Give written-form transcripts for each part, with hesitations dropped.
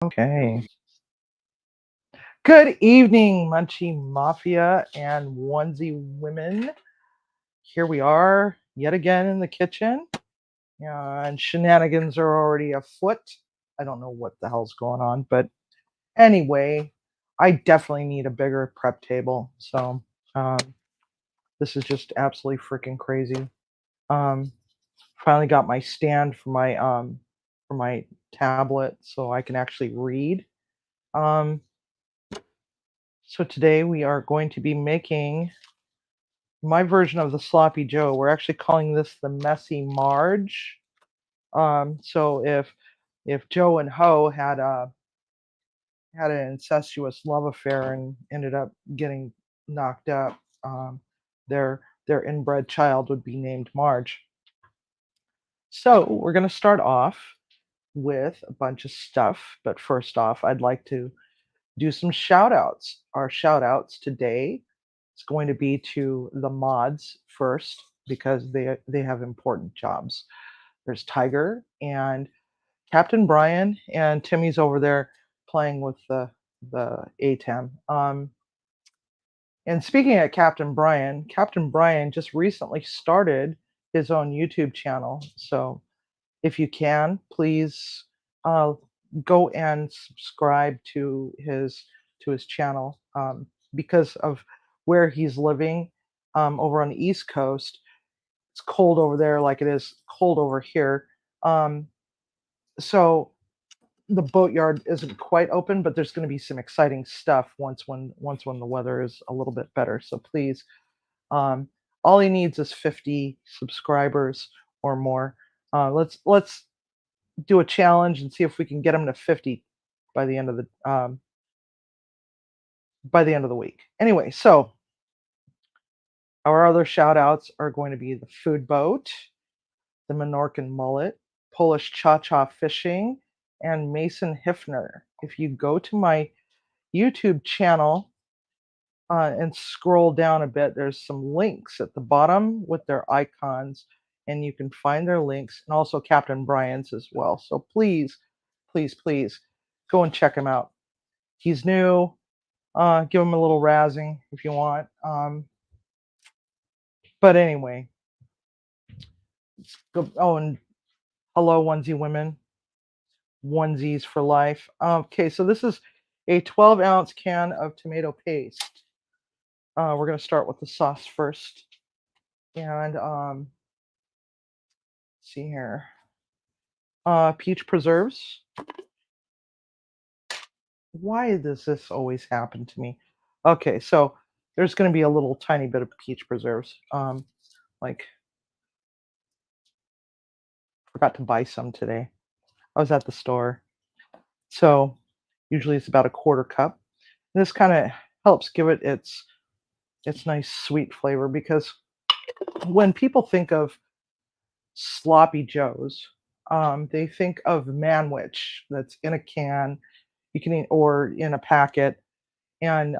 Okay. Good evening, Munchie Mafia and onesie women. Here we are yet again in the kitchen, and shenanigans are already afoot. I don't know what the hell's going on, but anyway, I definitely need a bigger prep table. So um, this is just absolutely freaking crazy. Um, Finally got my stand for my tablet so I can actually read. Um, So today we are going to be making my version of the sloppy Joe. We're actually calling this the Messy Marge. So if Joe and Ho had an incestuous love affair and ended up getting knocked up, their inbred child would be named Marge. So we're going to start off with a bunch of stuff, but first off, I'd like to do some shout outs. Our shout outs today is going to be to the mods first because they have important jobs. There's Tiger and Captain Brian, and Timmy's over there playing with the ATEM. And speaking of Captain Brian just recently started his own YouTube channel. So if you can, please uh, go and subscribe to his channel because of where he's living over on the East Coast. It's cold over there, like it is cold over here. Um, so the boatyard isn't quite open, but there's going to be some exciting stuff once when the weather is a little bit better. So please, um, all he needs is 50 subscribers or more. Let's do a challenge and see if we can get him to 50 by the end of the week. Anyway, so our other shout outs are going to be the Food Boat, the Menorcan Mullet, Polish Cha Cha Fishing, and Mason Hiffner. If you go to my YouTube channel and scroll down a bit, there's some links at the bottom with their icons, and you can find their links and also Captain Brian's as well. So please, please, please go and check him out. He's new. Give him a little razzing if you want. But anyway, go. Oh, and hello, onesie women, onesies for life. Okay, so this is a 12-ounce can of tomato paste. We're gonna start with the sauce first, and see here. Peach preserves. Why does this always happen to me? Okay, so there's gonna be a little tiny bit of peach preserves. Like forgot to buy some today. I was at the store. So usually it's about a quarter cup. And this kind of helps give it its nice sweet flavor because when people think of sloppy joes, they think of manwich that's in a can, you can eat, or in a packet, and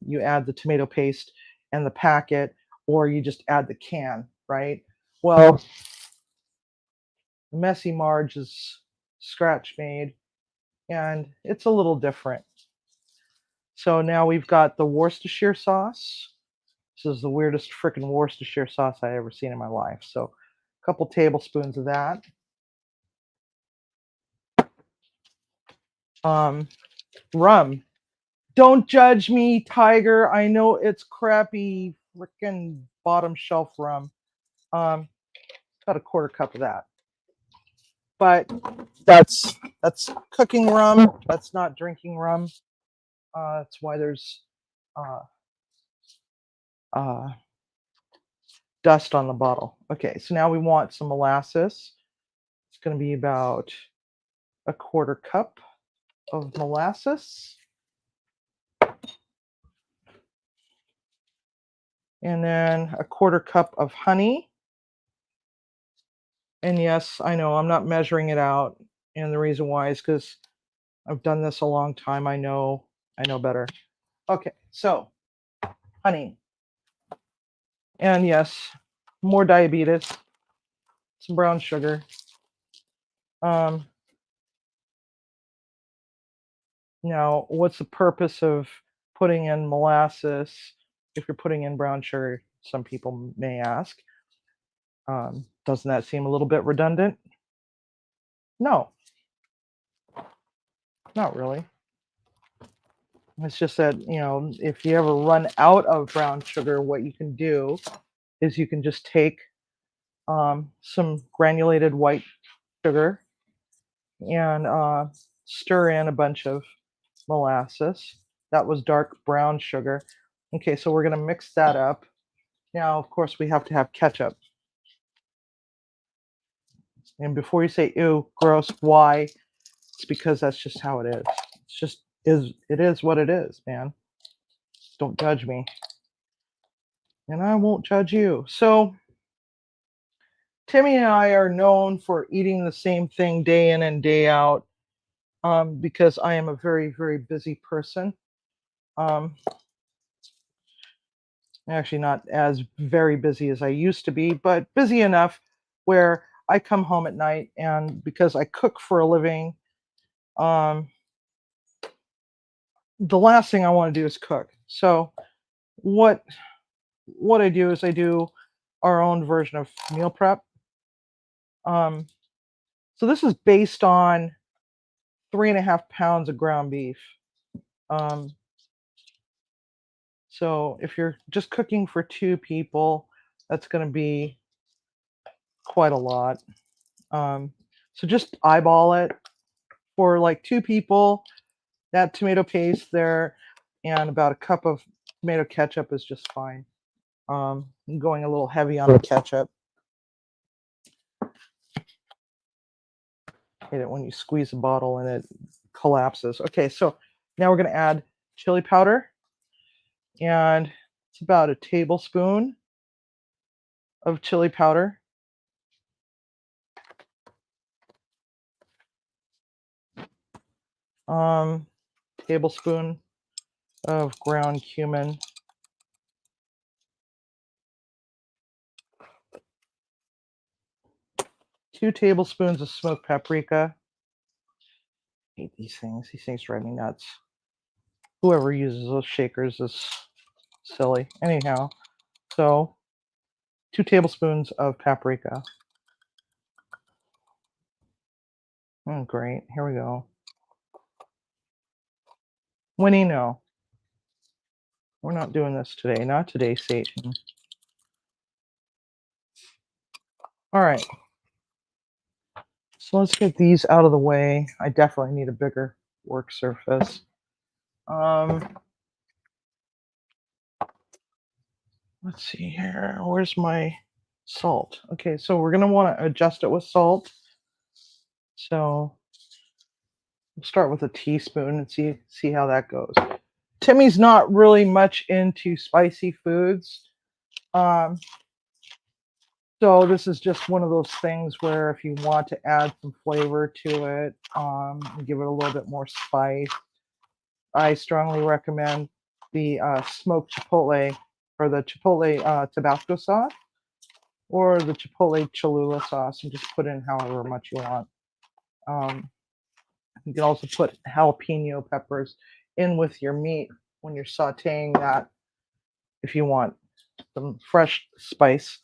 you add the tomato paste and the packet, or you just add the can, right? Well, Messy Marge is scratch made, and it's a little different. So now we've got the Worcestershire sauce. This is the weirdest freaking Worcestershire sauce I ever seen in my life. So a couple tablespoons of that. Um, Rum. Don't judge me, Tiger. I know it's crappy freaking bottom shelf rum. Um, about a quarter cup of that. But that's cooking rum. That's not drinking rum. That's why there's uh, uh, dust on the bottle. Okay, so now we want some molasses. It's going to be about a quarter cup of molasses. And then a quarter cup of honey. And yes, I know I'm not measuring it out. And the reason why is because I've done this a long time. I know better. Okay, so honey. And yes, more diabetes, some brown sugar. Um, Now, what's the purpose of putting in molasses if you're putting in brown sugar? Some people may ask. Doesn't that seem a little bit redundant? No, not really. It's just that, if you ever run out of brown sugar, what you can do is you can just take some granulated white sugar and stir in a bunch of molasses. That was dark brown sugar. Okay, so we're going to mix that up. Now, of course, we have to have ketchup. And before you say, ew, gross, why? It's because that's just how it is. It's just it is what it is, man. Don't judge me. And I won't judge you. So Timmy and I are known for eating the same thing day in and day out, because I am a very, very busy person. Um, Actually, not as very busy as I used to be, but busy enough where I come home at night, and because I cook for a living, um, the last thing I want to do is cook. So what what I do is I do our own version of meal prep. Um, so this is based on 3.5 pounds of ground beef. Um, so if you're just cooking for two people, that's going to be quite a lot. So just eyeball it for like two people. That tomato paste there and about a cup of tomato ketchup is just fine. I'm going a little heavy on the ketchup. Hate it when you squeeze a bottle and it collapses. Okay, so now we're going to add chili powder, and it's about a tablespoon of chili powder. Um, Tablespoon of ground cumin. 2 tablespoons of smoked paprika. I hate these things. These things drive me nuts. Whoever uses those shakers is silly. Anyhow, so 2 tablespoons of paprika. Great. Here we go. Winnie, no. We're not doing this today. Not today, Satan. All right. So let's get these out of the way. I definitely need a bigger work surface. Let's see here. Where's my salt? Okay, so we're going to want to adjust it with salt. So we'll start with a teaspoon and see how that goes. Timmy's not really much into spicy foods. So this is just one of those things where if you want to add some flavor to it, and give it a little bit more spice, I strongly recommend the smoked chipotle or the chipotle Tabasco sauce or the chipotle Cholula sauce, and just put in however much you want. Um, you can also put jalapeno peppers in with your meat when you're sauteing that if you want some fresh spice.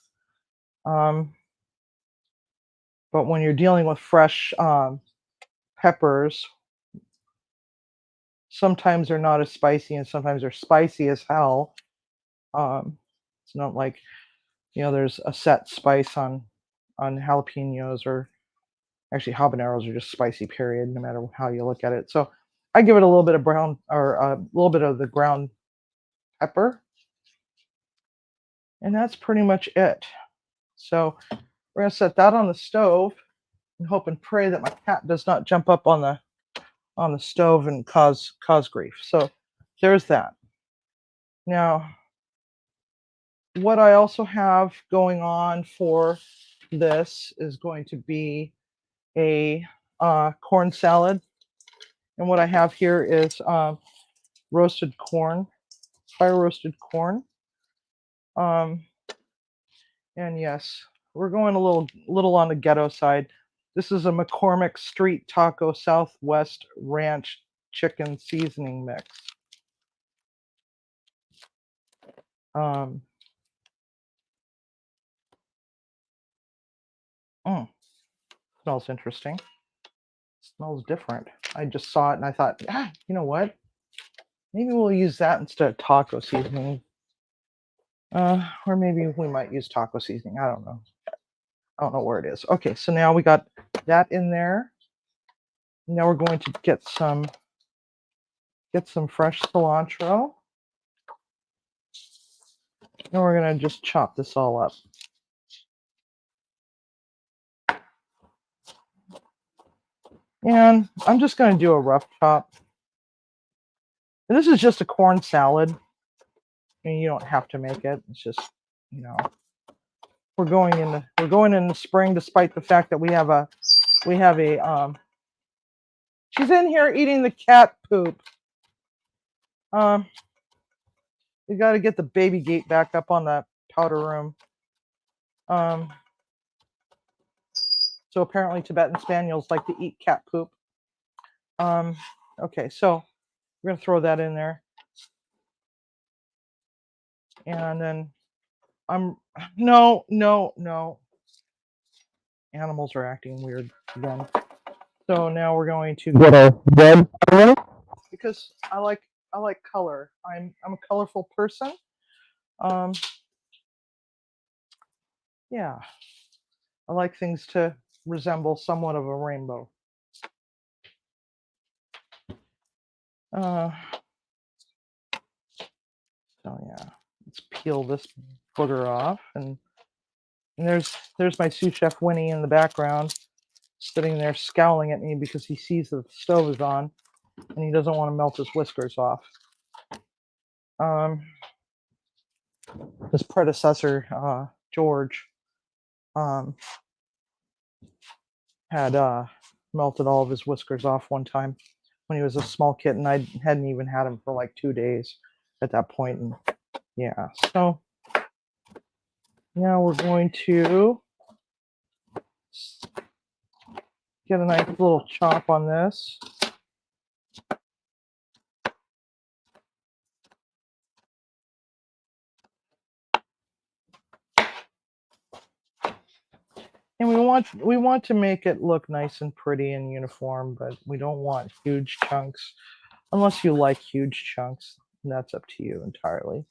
But when you're dealing with fresh peppers, sometimes they're not as spicy and sometimes they're spicy as hell. Um, it's not like there's a set spice on jalapenos, or actually habaneros are just spicy. Period, no matter how you look at it. So I give it a little bit of brown or a little bit of the ground pepper, and that's pretty much it. So we're gonna set that on the stove and hope and pray that my cat does not jump up on the stove and cause grief. So there's that. Now, what I also have going on for this is going to be a corn salad. And what I have here is roasted corn, fire roasted corn. Um, and yes, we're going a little on the ghetto side. This is a McCormick Street Taco Southwest Ranch chicken seasoning mix. Smells interesting. Smells different. I just saw it and I thought, you know what? Maybe we'll use that instead of taco seasoning. Or maybe we might use taco seasoning. I don't know. I don't know where it is. Okay, so now we got that in there. Now we're going to get some fresh cilantro. And we're going to just chop this all up. And I'm just going to do a rough chop. And this is just a corn salad. I mean, you don't have to make it. It's just, you know, we're going in the spring, despite the fact that we have a she's in here eating the cat poop. We got to get the baby gate back up on the powder room. So apparently Tibetan Spaniels like to eat cat poop. Okay, so we're going to throw that in there. And then no. Animals are acting weird again. So now we're going to get a red color because I like color. I'm a colorful person. Yeah. I like things to resemble somewhat of a rainbow. So yeah, let's peel this booger off, and there's my sous chef Winnie in the background, sitting there scowling at me because he sees that the stove is on, and he doesn't want to melt his whiskers off. His predecessor, George, had melted all of his whiskers off one time when he was a small kitten. I hadn't even had him for like 2 days at that point, and yeah. So now we're going to get a nice little chop on this. And we want to make it look nice and pretty and uniform, but we don't want huge chunks. Unless you like huge chunks, that's up to you entirely.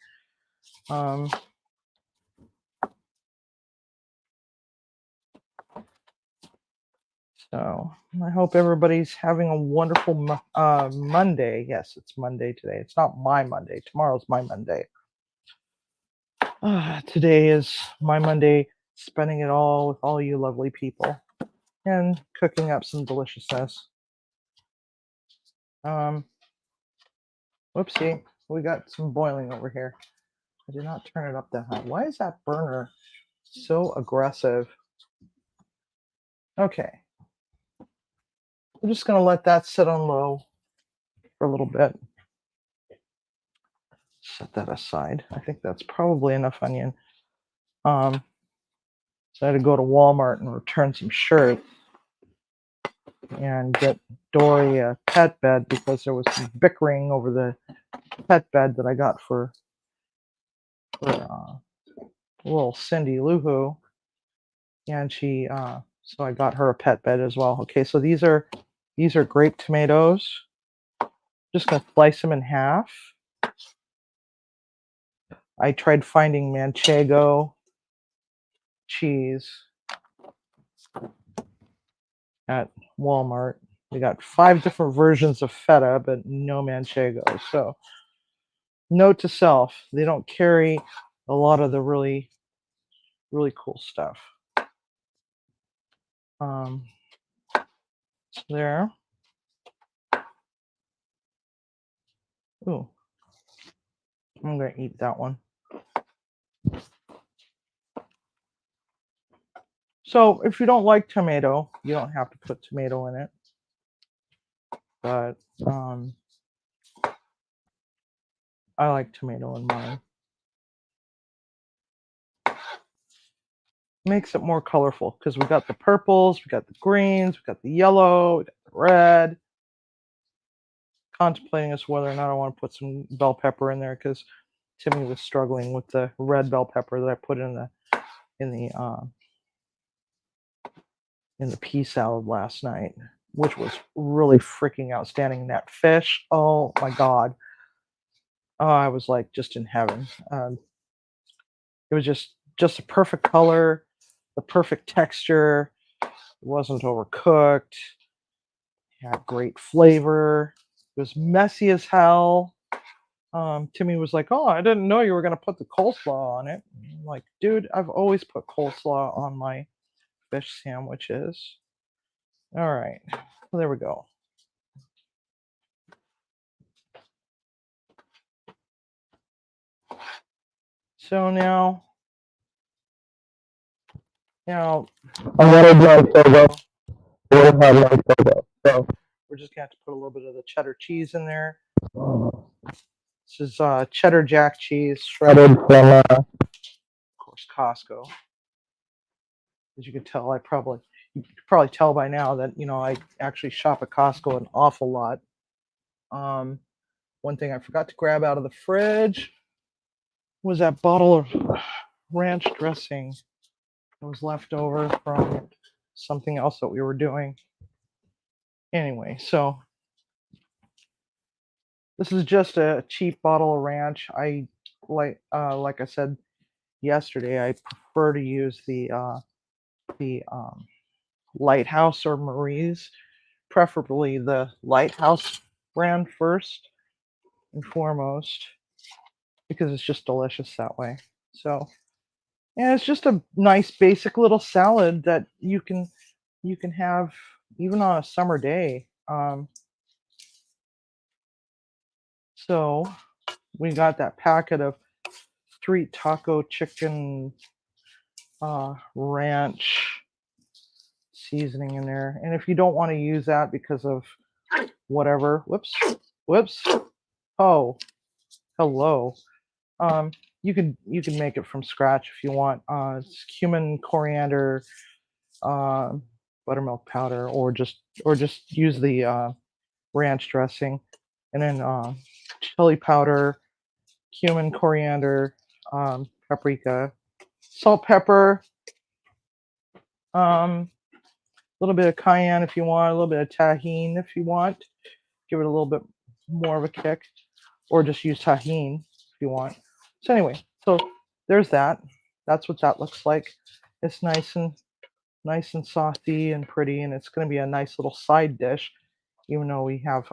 So I hope everybody's having a wonderful Monday. Yes, it's Monday today. It's not my Monday. Tomorrow's my Monday. Today is my Monday, spending it all with all you lovely people and cooking up some deliciousness. Whoopsie, we got some boiling over here. I did not turn it up that high. Why is that burner so aggressive? Okay. I'm just going to let that sit on low for a little bit. Set that aside. I think that's probably enough onion. So I had to go to Walmart and return some shirts and get Dory a pet bed because there was some bickering over the pet bed that I got for little Cindy Lou Who. And she so I got her a pet bed as well. Okay, so these are grape tomatoes. Just gonna slice them in half. I tried finding Manchego cheese at Walmart. We got 5 different versions of feta, but no Manchego. So note to self, they don't carry a lot of the really, really cool stuff. There. Ooh. I'm going to eat that one. So if you don't like tomato, you don't have to put tomato in it. But I like tomato in mine. Makes it more colorful because we got the purples, we got the greens, we got the yellow, we got the red. contemplating as whether or not I want to put some bell pepper in there because Timmy was struggling with the red bell pepper that I put in the pea salad last night, which was really freaking outstanding. That fish, oh my god, oh, I was like just in heaven. It was just a perfect color, the perfect texture. It wasn't overcooked. It had great flavor. It was messy as hell. Timmy was like, "Oh, I didn't know you were gonna put the coleslaw on it." I'm like, dude, I've always put coleslaw on my fish sandwiches. All right, well, there we go. So now, I want to do on Togo. We don't have no Togo, so we're just gonna have to put a little bit of the cheddar cheese in there. This is cheddar jack cheese shredded from, of course, Costco. As you can tell, you can probably tell by now that I actually shop at Costco an awful lot. One thing I forgot to grab out of the fridge was that bottle of ranch dressing that was left over from something else that we were doing. Anyway, so this is just a cheap bottle of ranch. I like I said yesterday, I prefer to use the Lighthouse or Marie's, preferably the Lighthouse brand first and foremost, because it's just delicious that way. So, yeah, it's just a nice basic little salad that you can have even on a summer day. So we got that packet of street taco chicken ranch seasoning in there. And if you don't want to use that because of whatever, whoops, oh, hello. You can make it from scratch if you want. It's cumin, coriander, uh, buttermilk powder, or just use the ranch dressing, and then chili powder, cumin, coriander, paprika, salt, pepper, a little bit of cayenne if you want, a little bit of tahine if you want. Give it a little bit more of a kick, or just use tahine if you want. So anyway, so there's that. That's what that looks like. It's nice and saucy and pretty, and it's going to be a nice little side dish, even though we have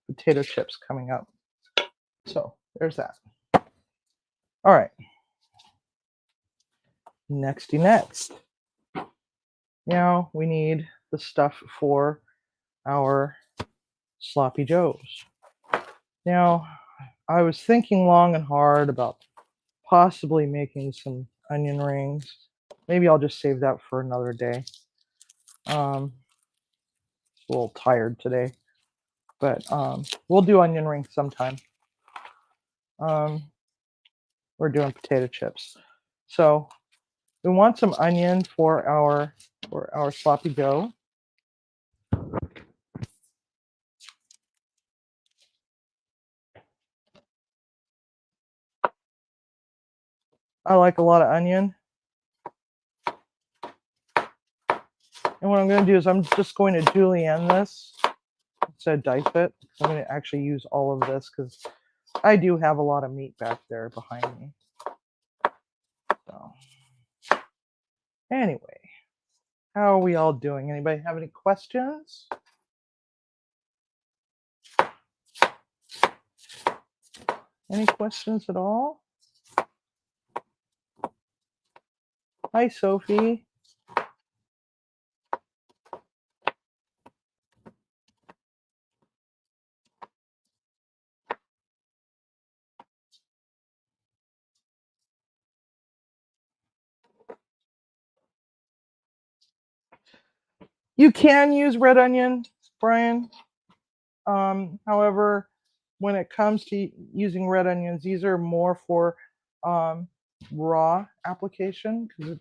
potato chips coming up. So there's that. All right. Next. Now we need the stuff for our sloppy joes. Now, I was thinking long and hard about possibly making some onion rings. Maybe I'll just save that for another day. A little tired today, but we'll do onion rings sometime. We're doing potato chips, so we want some onion for our sloppy joe. I like a lot of onion. And what I'm going to do is I'm just going to julienne this instead of dice it. I'm going to actually use all of this because I do have a lot of meat back there behind me. So, anyway, how are we all doing? Anybody have any questions? Any questions at all? Hi, Sophie. You can use red onion, Brian. However, when it comes to using red onions, these are more for raw application because it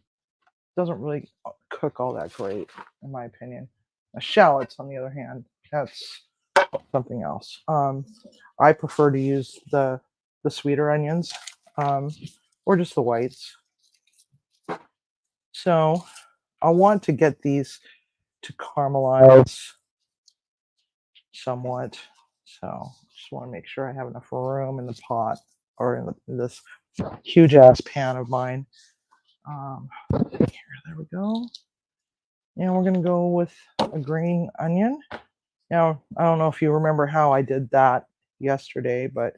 doesn't really cook all that great, in my opinion. Shallots, on the other hand, that's something else. I prefer to use the sweeter onions, um, or just the whites. So I want to get these to caramelize somewhat. So just want to make sure I have enough room in the pot or in this huge ass pan of mine. Here, there we go. And we're gonna go with a green onion. Now, I don't know if you remember how I did that yesterday, but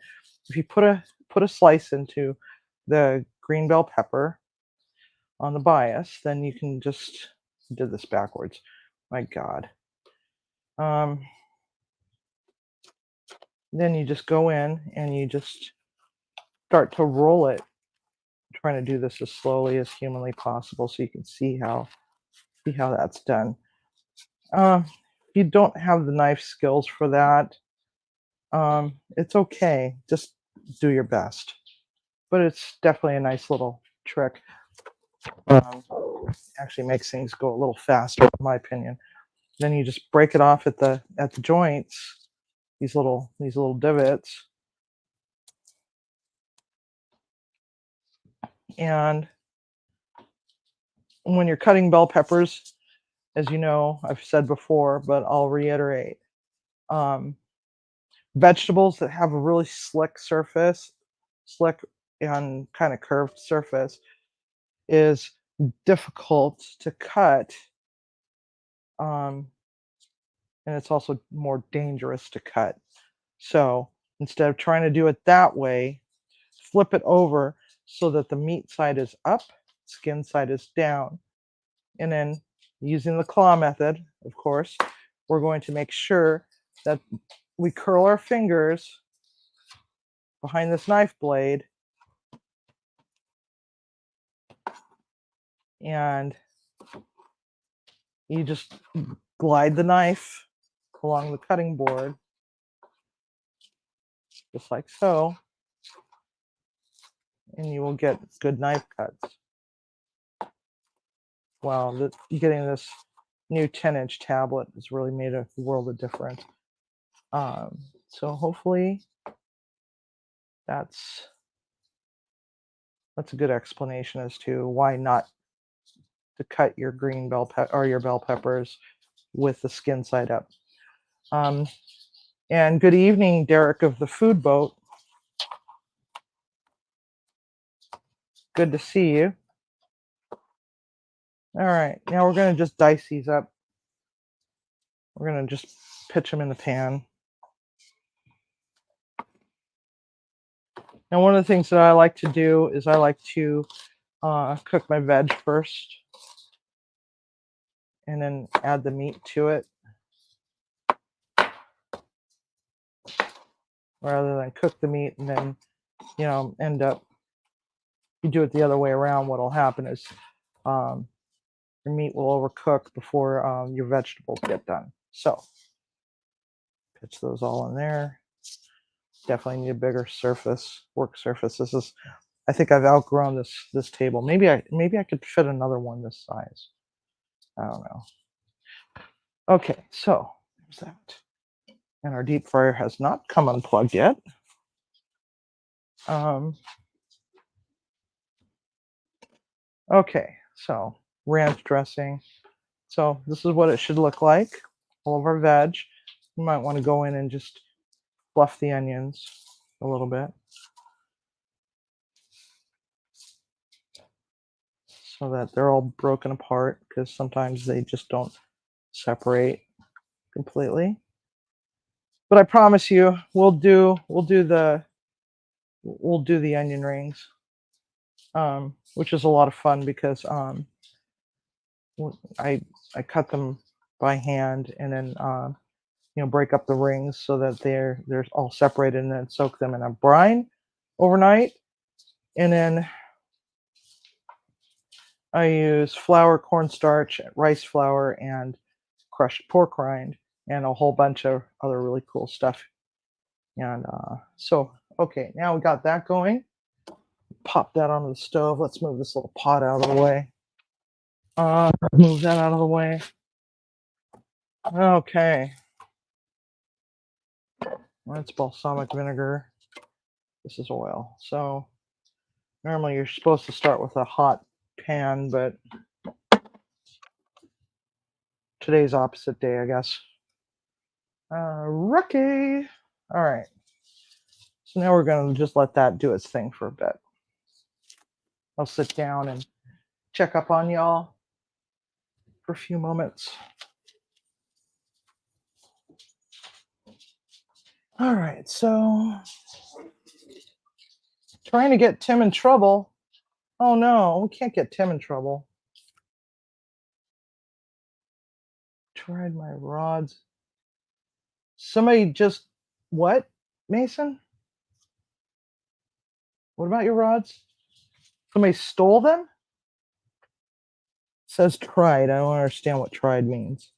if you put a slice into the green bell pepper on the bias, then you can just did this backwards. My God. Um, then you just go in and you just start to roll it. I'm trying to do this as slowly as humanly possible so you can see how that's done. If you don't have the knife skills for that, it's okay. Just do your best. But it's definitely a nice little trick. Um, Actually makes things go a little faster, in my opinion. Then you just break it off at the joints, these little divots, and when you're cutting bell peppers, as you know, I've said before, but I'll reiterate. Um, Vegetables that have a really slick and kind of curved surface is difficult to cut, um, and it's also more dangerous to cut. So instead of trying to do it that way, flip it over so that the meat side is up, skin side is down. And then using the claw method, of course, we're going to make sure that we curl our fingers behind this knife blade and you just glide the knife along the cutting board, just like so, and you will get good knife cuts. Wow, getting this new 10-inch tablet has really made a world of difference. So hopefully that's a good explanation as to why not to cut your green or your bell peppers with the skin side up. Um, and good evening, Derek of the Food Boat. Good to see you. All right, now we're going to just dice these up. We're going to just pitch them in the pan. Now, one of the things that I like to do is I like to cook my veg first and then add the meat to it, rather than cook the meat and then, end up, you do it the other way around, what'll happen is your meat will overcook before your vegetables get done. So pitch those all in there. Definitely need a bigger work surface. I think I've outgrown this table. Maybe I could fit another one this size. I don't know. Okay, so there's that. And our deep fryer has not come unplugged yet. Okay, so ranch dressing. So this is what it should look like. All of our veg. You might want to go in and just fluff the onions a little bit, so that they're all broken apart, because sometimes they just don't separate completely. But I promise you, we'll do the onion rings, which is a lot of fun because I cut them by hand and then break up the rings so that they're all separated, and then soak them in a brine overnight. And then I use flour, cornstarch, rice flour, and crushed pork rind, and a whole bunch of other really cool stuff. And so, okay, now we got that going. Pop that onto the stove. Let's move this little pot out of the way. Move that out of the way. Okay. That's balsamic vinegar. This is oil. So normally you're supposed to start with a hot pan, but today's opposite day, I guess. Rookie. All right. So now we're going to just let that do its thing for a bit. I'll sit down and check up on y'all for a few moments. All right. So trying to get Tim in trouble. Oh no, we can't get Tim in trouble. Tried my rods. Somebody just what? Mason? What about your rods? Somebody stole them? Says tried. I don't understand what tried means.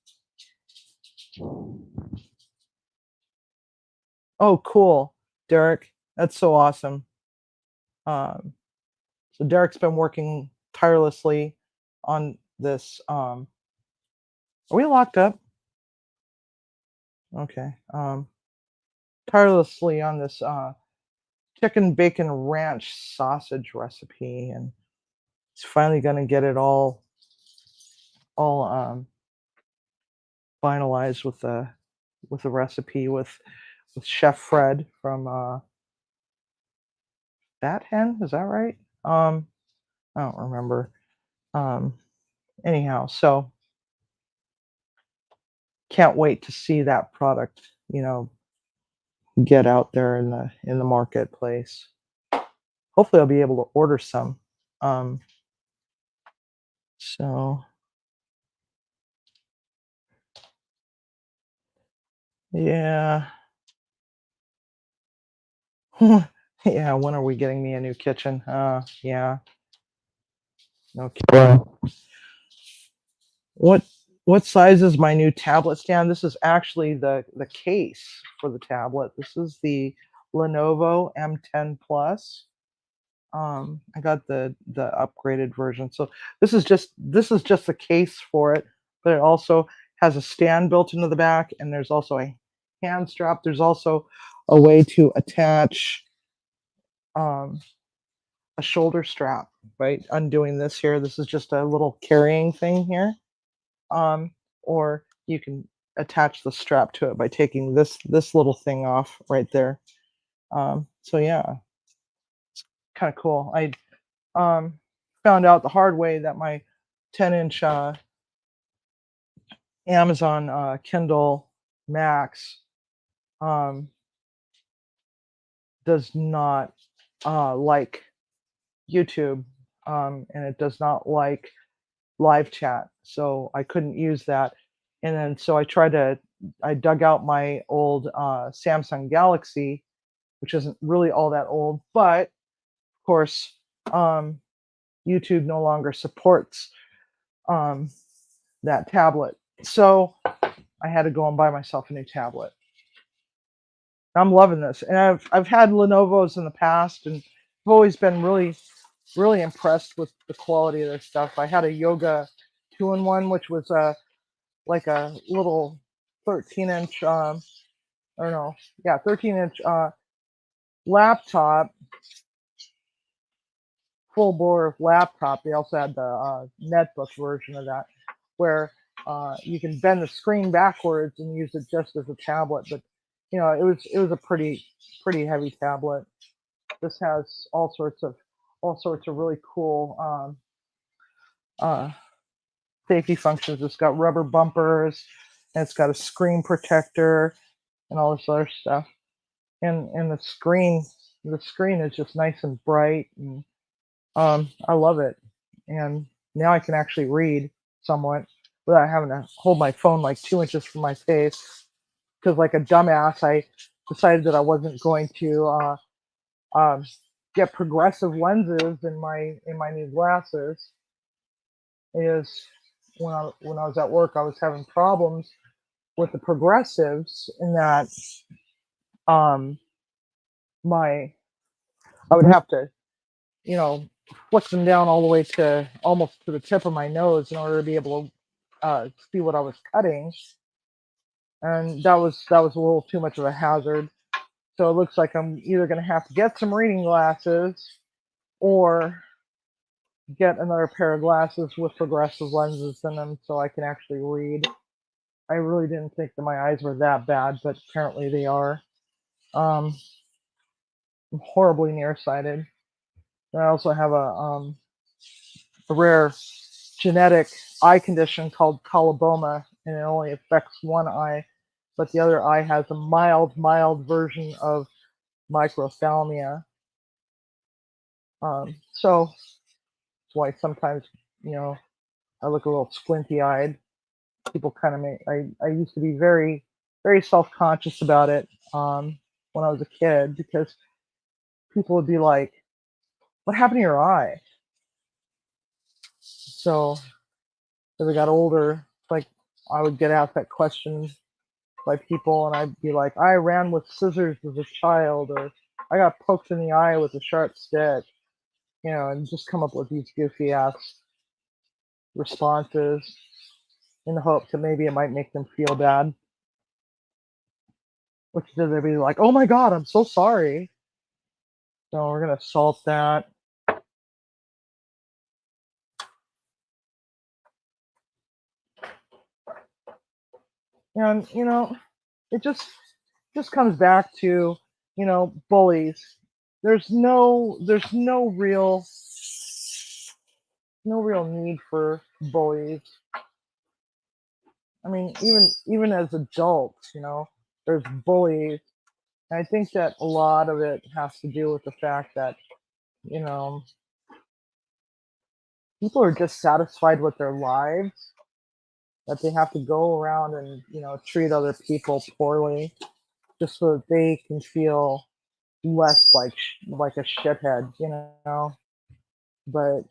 Oh, cool, Derek. That's so awesome. So Derek's been working tirelessly on this. Are we locked up? Okay. Tirelessly on this chicken bacon ranch sausage recipe, and he's finally gonna get it all finalized with the recipe with Chef Fred from Bat Hen. Is that right? I don't remember. Um, anyhow, so can't wait to see that product. Get out there in the marketplace. Hopefully, I'll be able to order some. Um, so yeah, yeah. When are we getting me a new kitchen? Yeah. Okay. What what size is my new tablet stand? This is actually the case for the tablet. This is the Lenovo M10 Plus. I got the upgraded version. So this is just the case for it, but it also has a stand built into the back, and there's also a hand strap. There's also a way to attach um, a shoulder strap, right? Undoing this here. This is just a little carrying thing here. Or you can attach the strap to it by taking this little thing off right there. So yeah, kind of cool. I found out the hard way that my 10-inch Amazon Kindle Max um, does not like YouTube, and it does not like live chat. So I couldn't use that. And then so I dug out my old Samsung Galaxy, which isn't really all that old, but of course, YouTube no longer supports um, that tablet. So I had to go and buy myself a new tablet. I'm loving this, and I've had Lenovo's in the past, and I've always been really impressed with the quality of their stuff. I had a Yoga 2-in-1, which was like a little 13-inch, or no, yeah, 13-inch laptop, full bore laptop. They also had the netbook version of that, where you can bend the screen backwards and use it just as a tablet. But it was a pretty heavy tablet. This has all sorts of really cool uh, safety functions. It's got rubber bumpers, and it's got a screen protector and all this other stuff. And the screen is just nice and bright, and I love it. And now I can actually read somewhat without having to hold my phone like 2 inches from my face. Because like a dumbass, I decided that I wasn't going to um, get progressive lenses in my new glasses. Is when I was at work, I was having problems with the progressives in that um, my I would have to you know flick them down all the way to almost to the tip of my nose in order to be able to see what I was cutting, and that was a little too much of a hazard. So it looks like I'm either going to have to get some reading glasses or get another pair of glasses with progressive lenses in them so I can actually read. I really didn't think that my eyes were that bad, but apparently they are. Um, I'm horribly nearsighted. And I also have a rare genetic eye condition called coloboma, and it only affects one eye, but the other eye has a mild version of microphthalmia. So that's why sometimes, you know, I look a little squinty eyed. People kind of make, I used to be very self conscious about it when I was a kid because people would be like, "What happened to your eye?" So as I got older, like I would get asked that question by people, and I'd be like, "I ran with scissors as a child," or "I got poked in the eye with a sharp stick," and just come up with these goofy ass responses in the hope that maybe it might make them feel bad. Which then they'd be like, "Oh my god, I'm so sorry." So we're gonna salt that. And it just comes back to, bullies. There's no real need for bullies. I mean, even as adults, there's bullies. And I think that a lot of it has to do with the fact that, you know, people are just satisfied with their lives, that they have to go around and, treat other people poorly just so that they can feel less like a shithead. But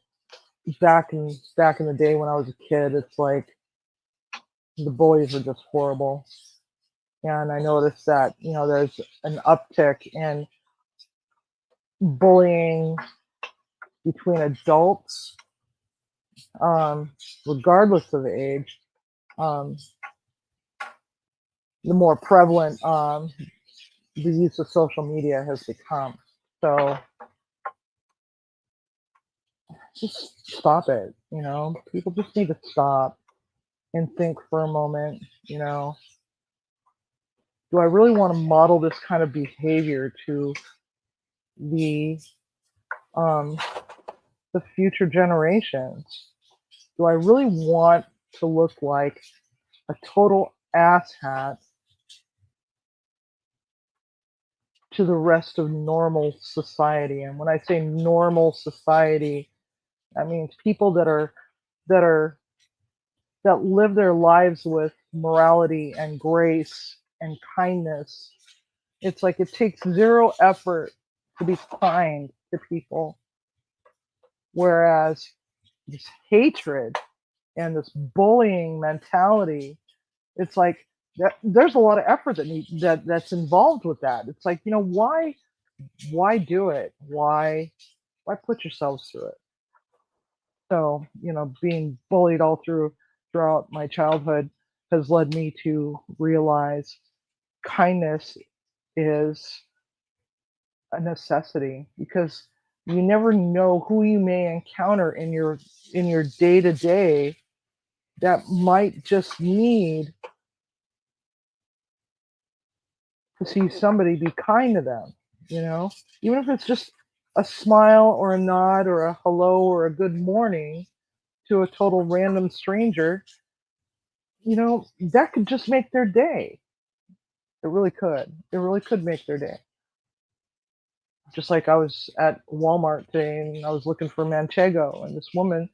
back in the day when I was a kid, it's like the bullies were just horrible. And I noticed that, there's an uptick in bullying between adults, regardless of age. Um, the more prevalent the use of social media has become. So just stop it. People just need to stop and think for a moment. Do I really want to model this kind of behavior to the um, the future generations? Do I really want to look like a total asshat to the rest of normal society? And when I say normal society, that means people that are that live their lives with morality and grace and kindness. It's like it takes zero effort to be kind to people, whereas this hatred and this bullying mentality, it's like there's a lot of effort that's involved with that. It's like, why do it? Why put yourselves through it? So, being bullied throughout my childhood has led me to realize kindness is a necessity because you never know who you may encounter in your day to day that might just need to see somebody be kind to them, you know? Even if it's just a smile or a nod or a hello or a good morning to a total random stranger, that could just make their day. It really could. It really could make their day. Just like I was at Walmart today and I was looking for Manchego, and this woman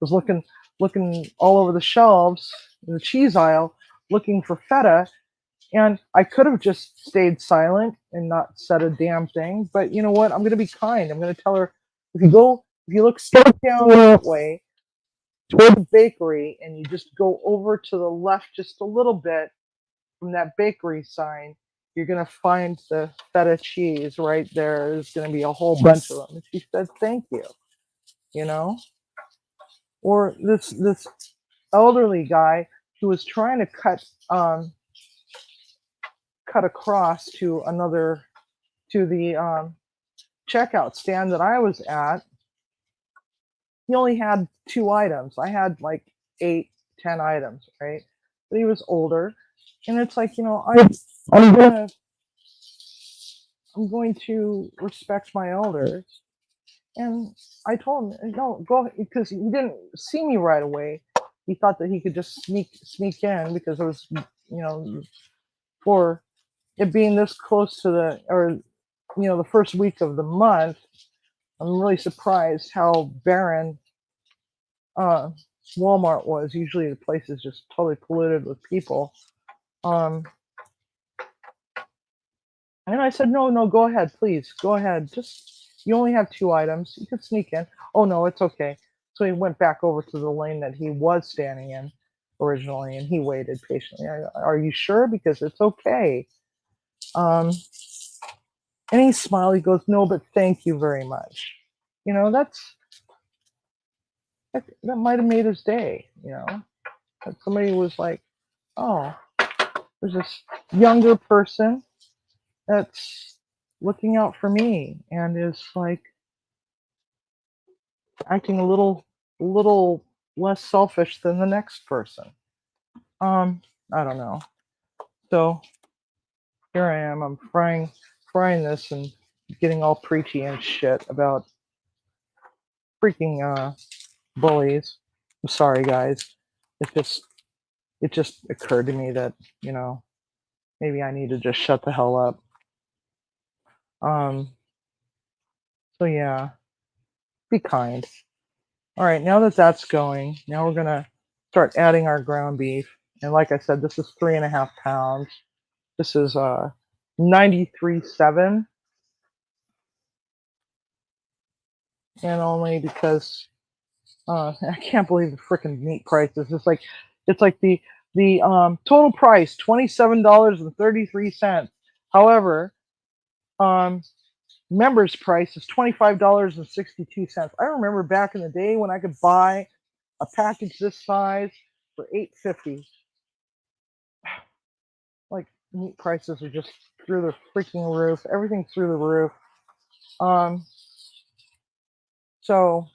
was looking all over the shelves in the cheese aisle looking for feta, and I could have just stayed silent and not said a damn thing, but you know what? I'm gonna be kind. I'm gonna tell her, if you look straight down that way toward the bakery and you just go over to the left just a little bit from that bakery sign, you're gonna find the feta cheese right there. There's gonna be a whole bunch of them. And she said, "Thank you." You know, or this elderly guy who was trying to cut across to another to the checkout stand that I was at, he only had 2 items. I had like 8, 10 items, right? But he was older, and it's like, I'm gonna I'm going to respect my elders. And I told him, no, go, because he didn't see me right away. He thought that he could just sneak in because it was, for it being this close to the first week of the month. I'm really surprised how barren uh, Walmart was. Usually the place is just totally polluted with people. Um, and I said, no, no, go ahead, please, go ahead. You only have 2 items. You can sneak in. Oh no, it's okay. So he went back over to the lane that he was standing in originally, and he waited patiently. Are you sure? Because it's okay. Um, and he smiled. He goes, no, but thank you very much. That might have made his day. That somebody was like, oh, there's this younger person that's looking out for me and is like acting a little less selfish than the next person. I don't know. So here I am. I'm frying this and getting all preachy and shit about freaking bullies. I'm sorry, guys. It just occurred to me that maybe I need to just shut the hell up. Um. So yeah, be kind. All right, now that that's going, now we're gonna start adding our ground beef. And like I said, this is 3.5 pounds. This is 93.7, and only because I can't believe the freaking meat prices. It's like the total price $27.33. However, um, members price is $25.62. I remember back in the day when I could buy a package this size for $8.50. Like, meat prices are just through the freaking roof. Everything's through the roof. Um, so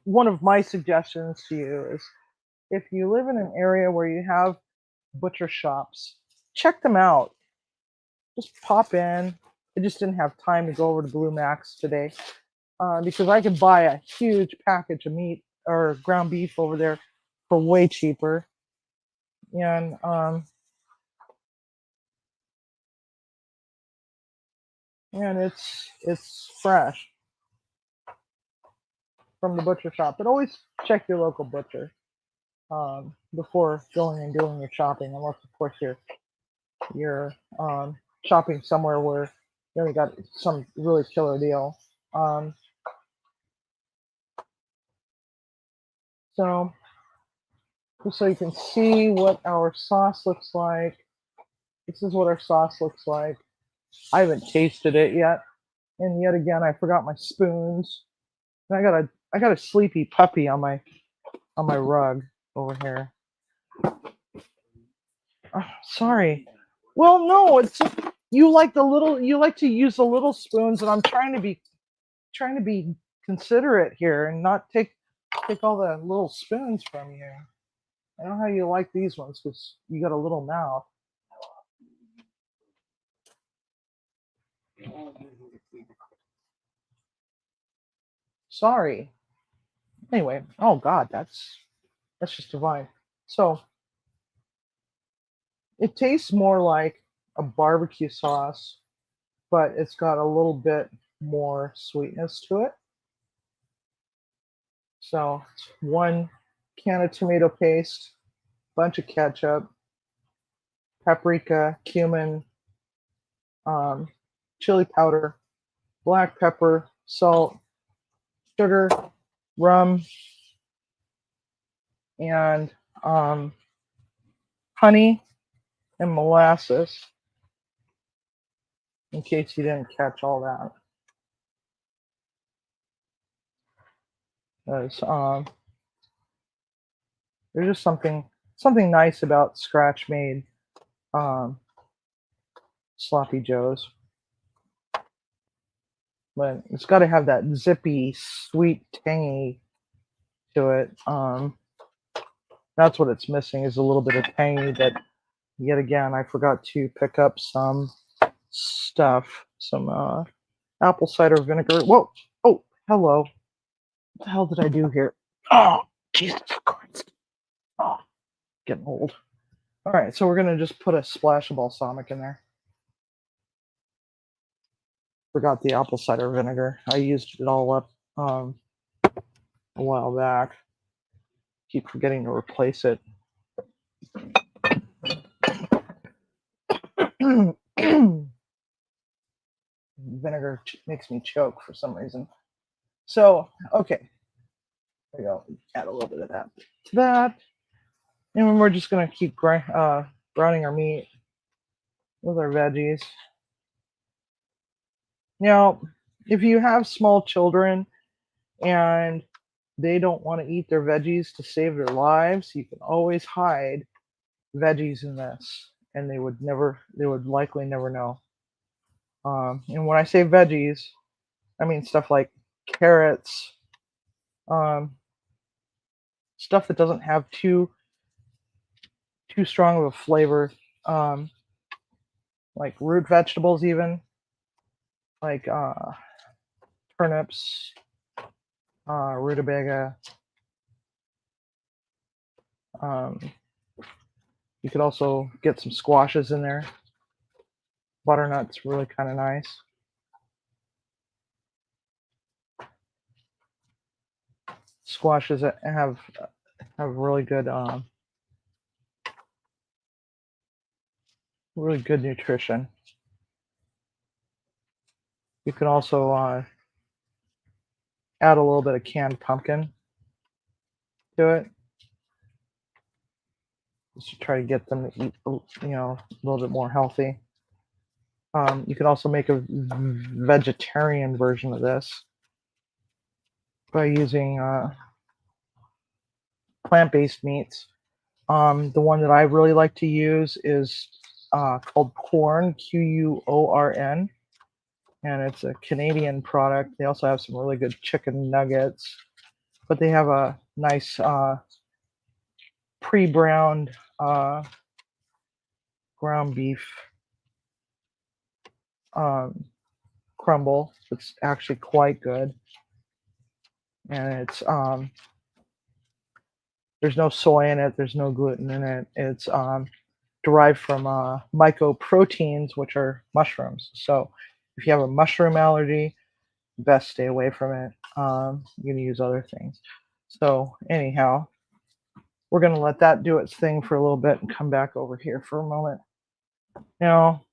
one of my suggestions to you is, if you live in an area where you have butcher shops, check them out. Just pop in. I just didn't have time to go over to Blue Max today because I could buy a huge package of meat or ground beef over there for way cheaper. And it's fresh from the butcher shop. But always check your local butcher before going and doing your shopping, unless of course you're shopping somewhere where you got some really killer deal. Um, so just so you can see what our sauce looks like. This is what our sauce looks like. I haven't tasted it yet, and yet again I forgot my spoons. And I got a sleepy puppy on my rug over here. Oh, sorry. Well, no, it's you like to use the little spoons, and I'm trying to be considerate here and not take all the little spoons from you. I know how you like these ones because you got a little mouth. Sorry. Anyway, oh God, that's just divine. So it tastes more like a barbecue sauce, but it's got a little bit more sweetness to it. So it's 1 can of tomato paste, bunch of ketchup, paprika, cumin, um, chili powder, black pepper, salt, sugar, rum, and honey and molasses, in case you didn't catch all that. There's there's just something nice about scratch made um, sloppy joes. but it's got to have that zippy, sweet, tangy to it. That's what it's missing, is a little bit of tangy. But yet again, I forgot to pick up some stuff, some apple cider vinegar. Whoa! Oh, hello. What the hell did I do here? Oh, Jesus Christ! Oh, getting old. All right, so we're gonna just put a splash of balsamic in there. Forgot the apple cider vinegar. I used it all up a while back. Keep forgetting to replace it. Vinegar makes me choke for some reason. So, okay. There we go. Add a little bit of that to that. And we're just going to keep browning our meat with our veggies. Now, if you have small children and they don't want to eat their veggies to save their lives, you can always hide veggies in this, and they would likely never know. And when I say veggies, I mean stuff like carrots, um, stuff that doesn't have too strong of a flavor, um, like root vegetables, even like turnips, rutabaga. You could also get some squashes in there. Butternut's really kind of nice. Squashes that have really good nutrition. You can also add a little bit of canned pumpkin to it, just to try to get them to eat, a little bit more healthy. You can also make a vegetarian version of this by using plant-based meats. The one that I really like to use is called Quorn, Quorn, and it's a Canadian product. They also have some really good chicken nuggets, but they have a nice pre-browned ground beef crumble. It's actually quite good, and it's there's no soy in it, there's no gluten in it. It's derived from mycoproteins, which are mushrooms. So if you have a mushroom allergy, best stay away from it. You can use other things. So anyhow, we're going to let that do its thing for a little bit and come back over here for a moment. Now,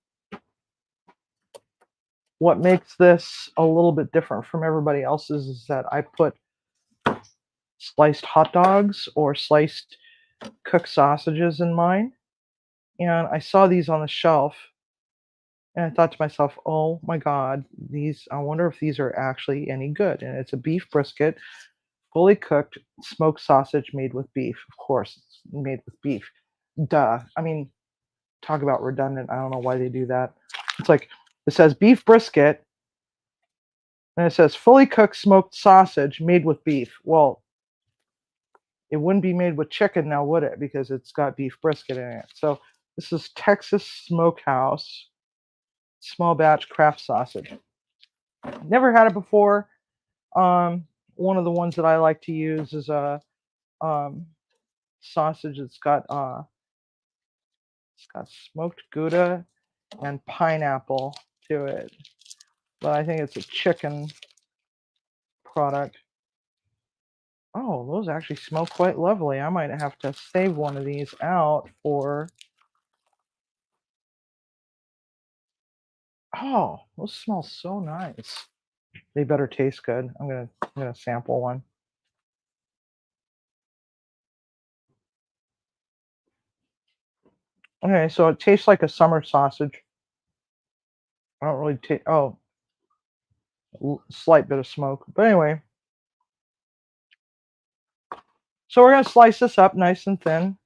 what makes this a little bit different from everybody else's is that I put sliced hot dogs or sliced cooked sausages in mine. And I saw these on the shelf and I thought to myself, oh my God, I wonder if these are actually any good. And it's a beef brisket, fully cooked smoked sausage made with beef. Of course, it's made with beef. Duh. I mean, talk about redundant. I don't know why they do that. It's like, it says beef brisket and it says fully cooked smoked sausage made with beef. Well, it wouldn't be made with chicken now, would it? Because it's got beef brisket in it. So this is Texas Smokehouse small batch craft sausage. Never had it before. One of the ones that I like to use is a sausage that's got smoked Gouda and pineapple to it, but I think it's a chicken product. Oh, those actually smell quite lovely. I might have to save one of these out for. Oh, those smell so nice. They better taste good. I'm gonna sample one. Okay, so it tastes like a summer sausage. I don't really taste. Oh, slight bit of smoke, but anyway. So we're gonna slice this up nice and thin,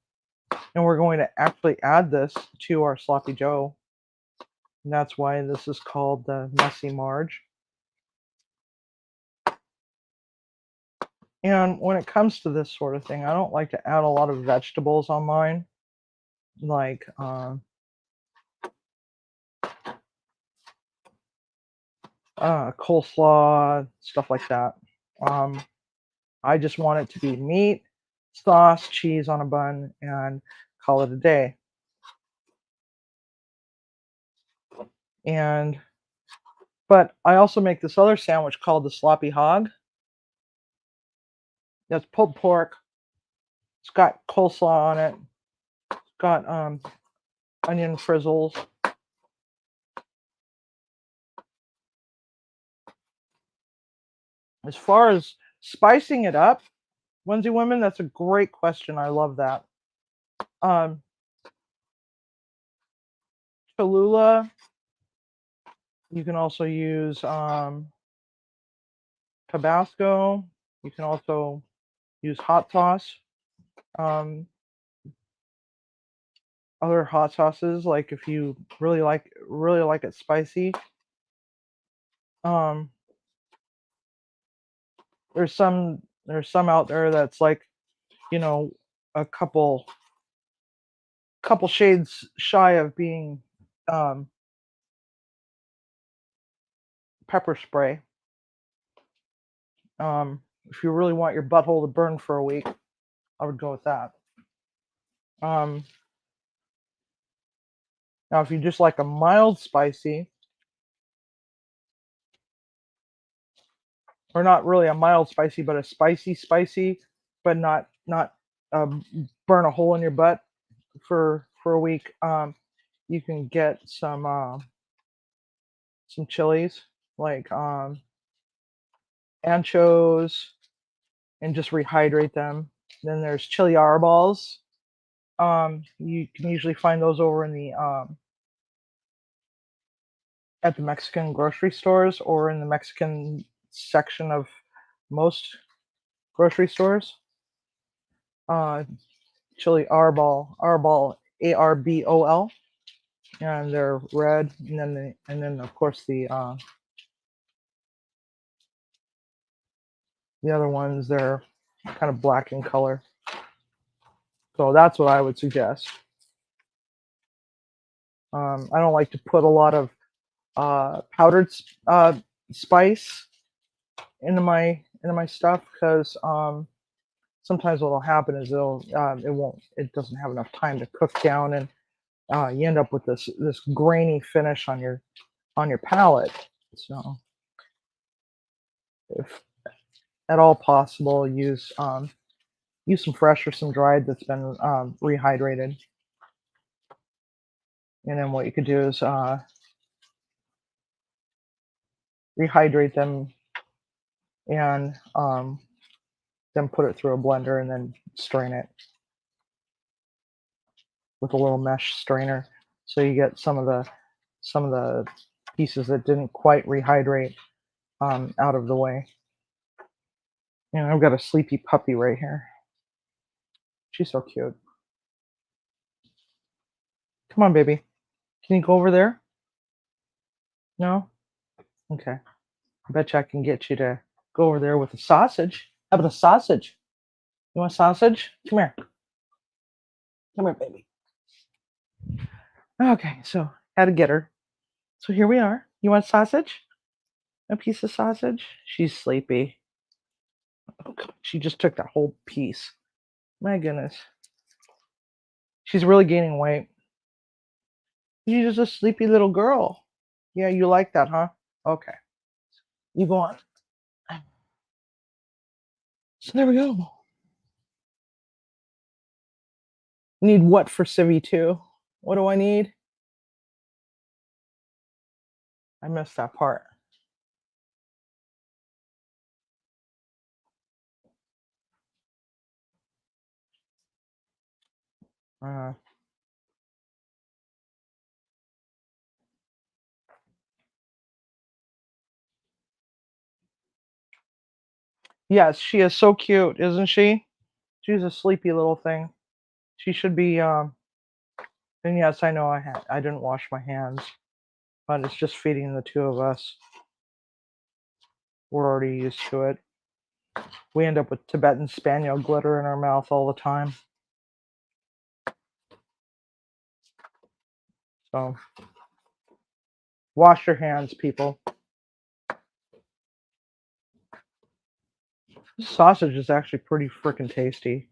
and we're going to actually add this to our sloppy joe. And that's why this is called the Messy Marge. And when it comes to this sort of thing, I don't like to add a lot of vegetables on mine, like coleslaw, stuff like that. Um, I just want it to be meat, sauce, cheese on a bun, and call it a day. And but I also make this other sandwich called the sloppy hog. That's pulled pork. It's got coleslaw on it. It's got onion frizzles. As far as spicing it up, Wednesday women, that's a great question. I love that. Um, Cholula. You can also use Tabasco. You can also use hot sauce. Um, Other hot sauces, like if you really like it spicy. Um, there's some out there that's like, you know, a couple shades shy of being um, pepper spray. If you really want your butthole to burn for a week, I would go with that. Um, Now, if you just like a mild spicy, or not really a mild spicy, but a spicy, but not burn a hole in your butt for a week, you can get some chilies like anchos and just rehydrate them. Then there's chili arballs. You can usually find those over in the at the Mexican grocery stores or in the Mexican section of most grocery stores. Uh, Chili arbol, ARBOL, and they're red, and then of course the other ones, they're kind of black in color. So that's what I would suggest. I don't like to put a lot of powdered spice into my stuff because sometimes what'll happen is it doesn't have enough time to cook down, and you end up with this grainy finish on your palate. So if at all possible, use some fresh or some dried that's been rehydrated. And then what you could do is rehydrate them and then put it through a blender and then strain it with a little mesh strainer, so you get some of the pieces that didn't quite rehydrate out of the way. And I've got a sleepy puppy right here. She's so cute. Come on, baby. Can you go over there? No? Okay. I bet you I can get you to go over there with a sausage. How about a sausage? You want sausage? Come here. Come here, baby. Okay, so had to get her. So here we are. You want sausage? A piece of sausage? She's sleepy. Oh, God. She just took that whole piece. My goodness. She's really gaining weight. She's just a sleepy little girl. Yeah, you like that, huh? Okay. You go on. So there we go. Need what for Civi 2? What do I need? I missed that part. Uh, yes, she is so cute, isn't she? She's a sleepy little thing. She should be. And yes, I know I didn't wash my hands, but it's just feeding the two of us. We're already used to it. We end up with Tibetan Spaniel glitter in our mouth all the time. So wash your hands, people. This sausage is actually pretty freaking tasty.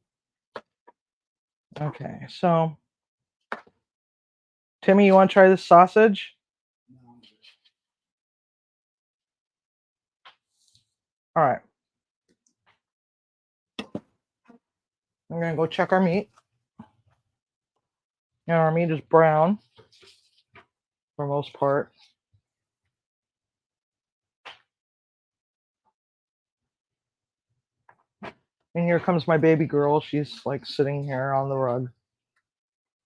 Okay, so Timmy, you want to try this sausage? All right. I'm going to go check our meat. And our meat is brown for most part. And here comes my baby girl. She's like sitting here on the rug,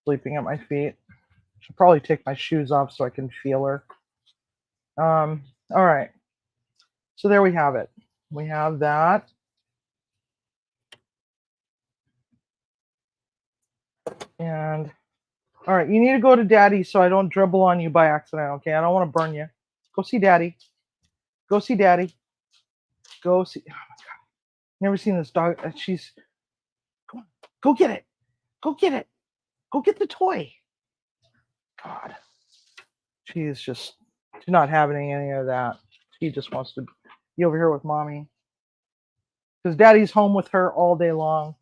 sleeping at my feet. Should probably take my shoes off so I can feel her. All right. So there we have it. We have that. And all right, you need to go to daddy so I don't dribble on you by accident, okay? I don't want to burn you. Go see daddy. Go see daddy. Go see. Oh my God. Never seen this dog. She's. Come on. Go get it. Go get it. Go get the toy. God. She is just not having any of that. She just wants to be over here with mommy. Because daddy's home with her all day long,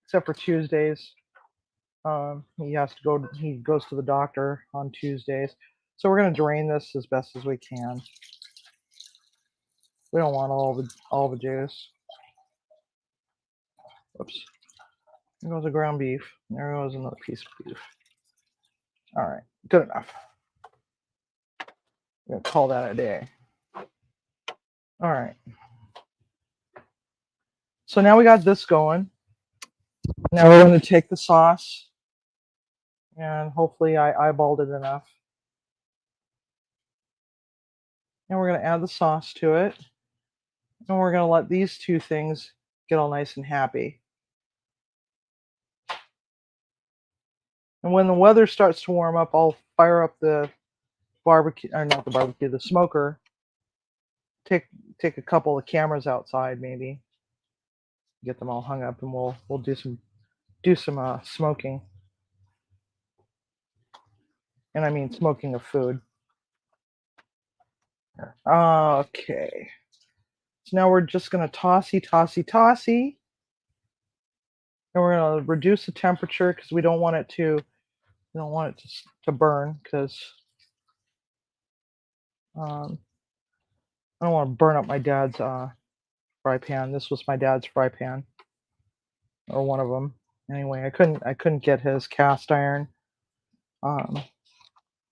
except for Tuesdays. He has to go. He goes to the doctor on Tuesdays. So we're gonna drain this as best as we can. We don't want all the juice. Whoops. There goes the ground beef. There goes another piece of beef. All right, good enough. We're gonna call that a day. All right. So now we got this going. Now we're going to take the sauce, and hopefully I eyeballed it enough. And we're going to add the sauce to it. And we're going to let these two things get all nice and happy. And when the weather starts to warm up, I'll fire up the barbecue, or not the barbecue, the smoker. Take a couple of cameras outside, maybe get them all hung up, and we'll do some smoking. And I mean smoking of food. Okay. So now we're just going to tossy. And we're going to reduce the temperature because we don't want it to burn, because I don't want to burn up my dad's fry pan. This was my dad's fry pan, or one of them. Anyway, I couldn't get his cast iron. I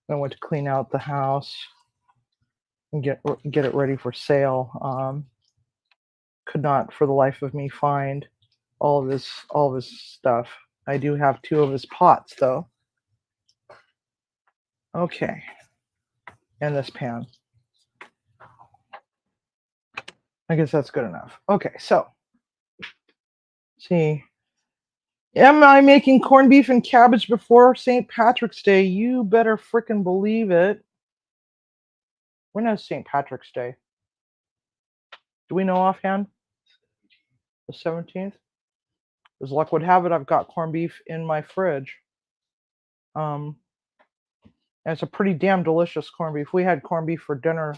went to clean out the house and get it ready for sale. Could not for the life of me find all of his stuff. I do have 2 of his pots though. Okay. And this pan. I guess that's good enough. Okay, so see. Am I making corned beef and cabbage before St. Patrick's Day? You better frickin' believe it. When is St. Patrick's Day? Do we know offhand? The 17th? As luck would have it, I've got corned beef in my fridge. And it's a pretty damn delicious corned beef. We had corned beef for dinner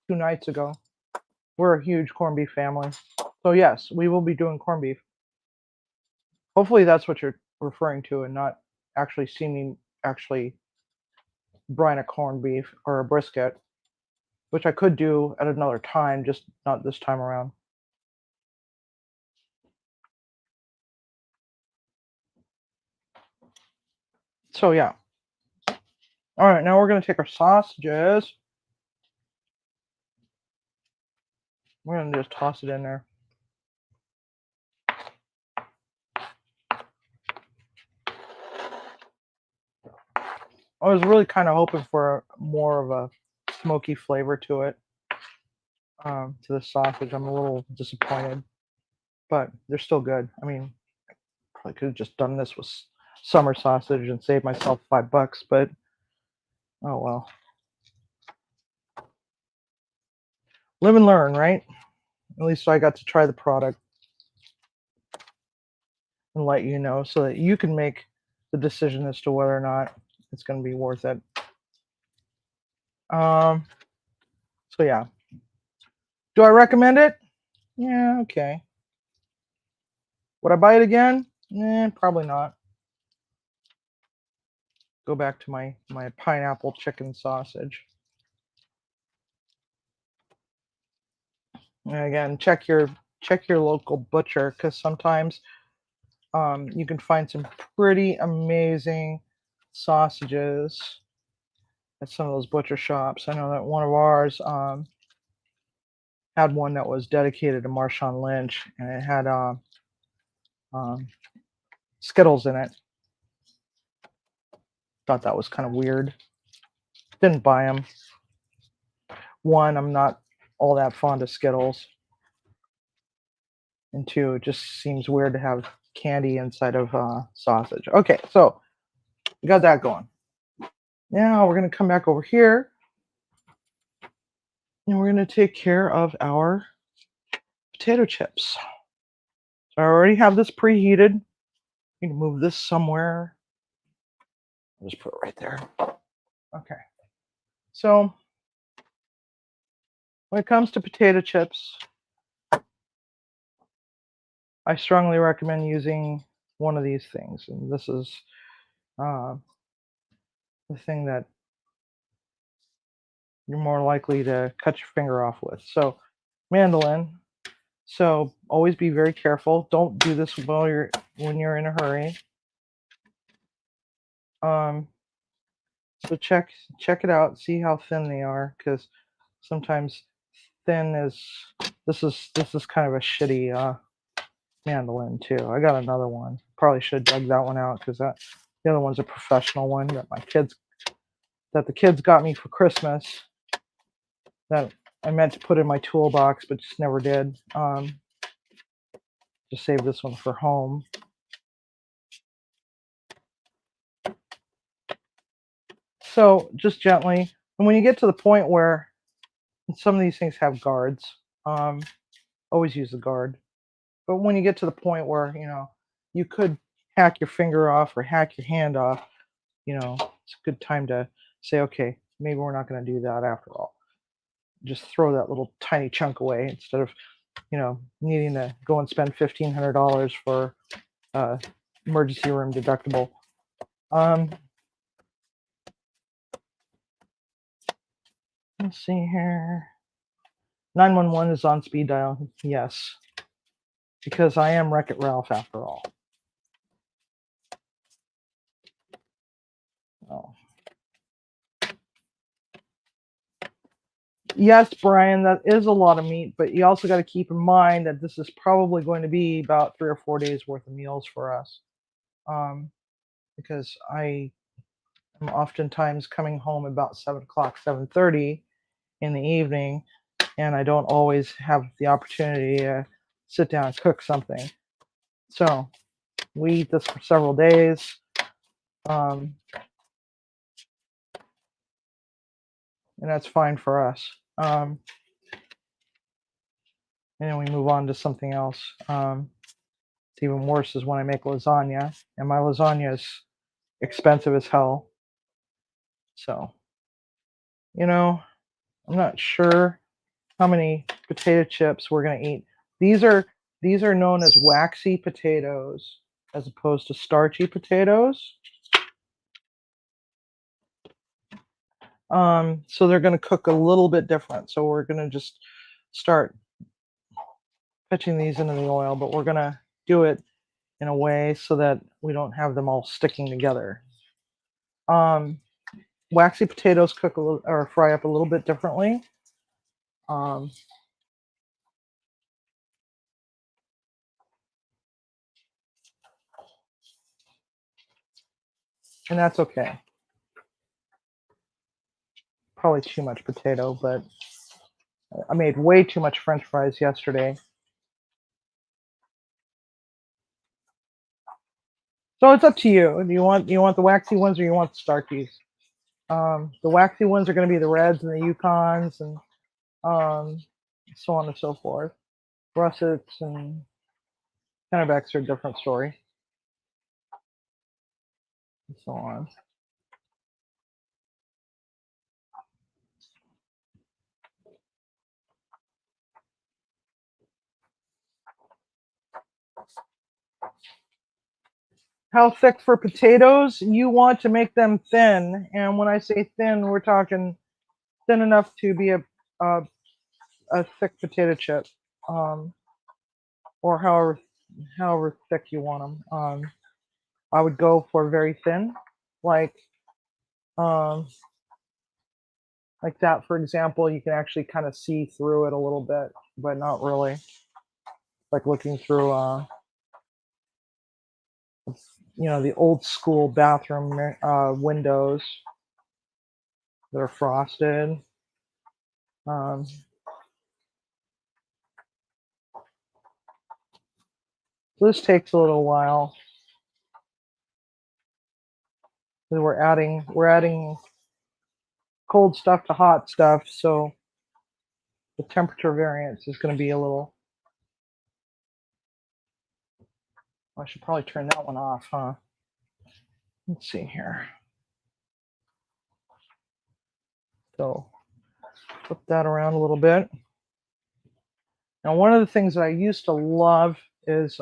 2 nights ago. We're a huge corned beef family. So yes, we will be doing corned beef. Hopefully that's what you're referring to, and not actually seeing me actually brine a corned beef or a brisket, which I could do at another time, just not this time around. So yeah. All right, now we're going to take our sausages. We're going to just toss it in there. I was really kind of hoping for more of a smoky flavor to it, to the sausage. I'm a little disappointed, but they're still good. I mean, probably could have just done this with summer sausage and saved myself $5, but oh well. Live and learn, right? At least I got to try the product and let you know so that you can make the decision as to whether or not it's going to be worth it. Um, so yeah. Do I recommend it? Yeah, okay. Would I buy it again? Probably not. Go back to my pineapple chicken sausage. And again, check your local butcher because sometimes you can find some pretty amazing sausages at some of those butcher shops. I know that one of ours had one that was dedicated to Marshawn Lynch, and it had um, Skittles in it. Thought that was kind of weird. Didn't buy them. One, I'm not all that fond of Skittles, and two, it just seems weird to have candy inside of sausage. Okay, so we got that going. Now we're gonna come back over here, and we're gonna take care of our potato chips. So I already have this preheated. You can move this somewhere. I'll just put it right there. Okay. So when it comes to potato chips, I strongly recommend using one of these things. And this is uh, the thing that you're more likely to cut your finger off with. So mandolin. So always be very careful. Don't do this when you're in a hurry. So check it out. See how thin they are, because sometimes thin is this is kind of a shitty mandolin too. I got another one. Probably should dug that one out because the other one's a professional one that the kids got me for Christmas. That I meant to put in my toolbox, but just never did. Just save this one for home. So just gently, and when you get to the point where some of these things have guards, always use the guard. But when you get to the point where you could hack your finger off or hack your hand off, it's a good time to say, okay, maybe we're not going to do that after all. Just throw that little tiny chunk away instead of needing to go and spend $1,500 for emergency room deductible. Let's see here. 911 is on speed dial. Yes, because I am Wreck-It Ralph after all. Oh. Yes, Brian, that is a lot of meat, but you also got to keep in mind that this is probably going to be about 3 or 4 days worth of meals for us. Because I am oftentimes coming home about 7 o'clock, 7:30 in the evening, and I don't always have the opportunity to sit down and cook something. So we eat this for several days. And that's fine for us. And then we move on to something else. It's even worse is when I make lasagna, and my lasagna is expensive as hell. So, I'm not sure how many potato chips we're gonna eat. These are known as waxy potatoes as opposed to starchy potatoes. So they're gonna cook a little bit different. So we're gonna just start pitching these into the oil, but we're gonna do it in a way so that we don't have them all sticking together. Waxy potatoes cook a little or fry up a little bit differently. And that's okay. Probably too much potato, but I made way too much French fries yesterday. So it's up to you. Do you want the waxy ones or you want the starchies? The waxy ones are going to be the reds and the Yukons and so on and so forth. russets and Kennebecks are a different story, and so on. How thick for potatoes? You want to make them thin, and when I say thin, we're talking thin enough to be a, a thick potato chip, um, or however thick you want them. I would go for very thin, like um, like that. For example, you can actually kind of see through it a little bit, but not really. Like looking through, the old school bathroom windows that are frosted. Um, so this takes a little while. We're adding cold stuff to hot stuff, so the temperature variance is going to be a little. I should probably turn that one off, huh? Let's see here. So flip that around a little bit. Now, one of the things that I used to love is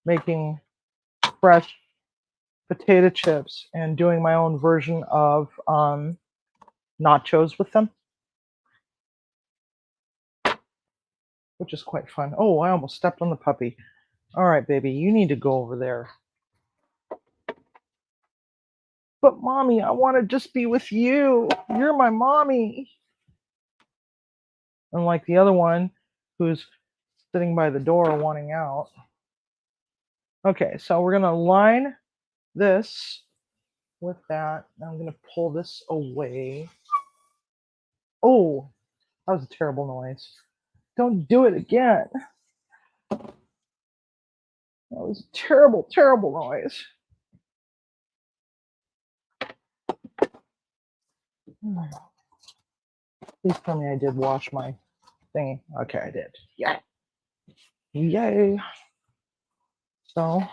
making fresh potato chips and doing my own version of nachos with them, which is quite fun. Oh, I almost stepped on the puppy. All right, baby, you need to go over there. But mommy, I want to just be with you. You're my mommy. Unlike the other one who's sitting by the door wanting out. Okay, so we're going to line this with that. I'm going to pull this away. Oh, that was a terrible noise. Don't do it again. That was a terrible, terrible noise. Please tell me I did wash my thingy. Okay, I did. Yeah. Yay. So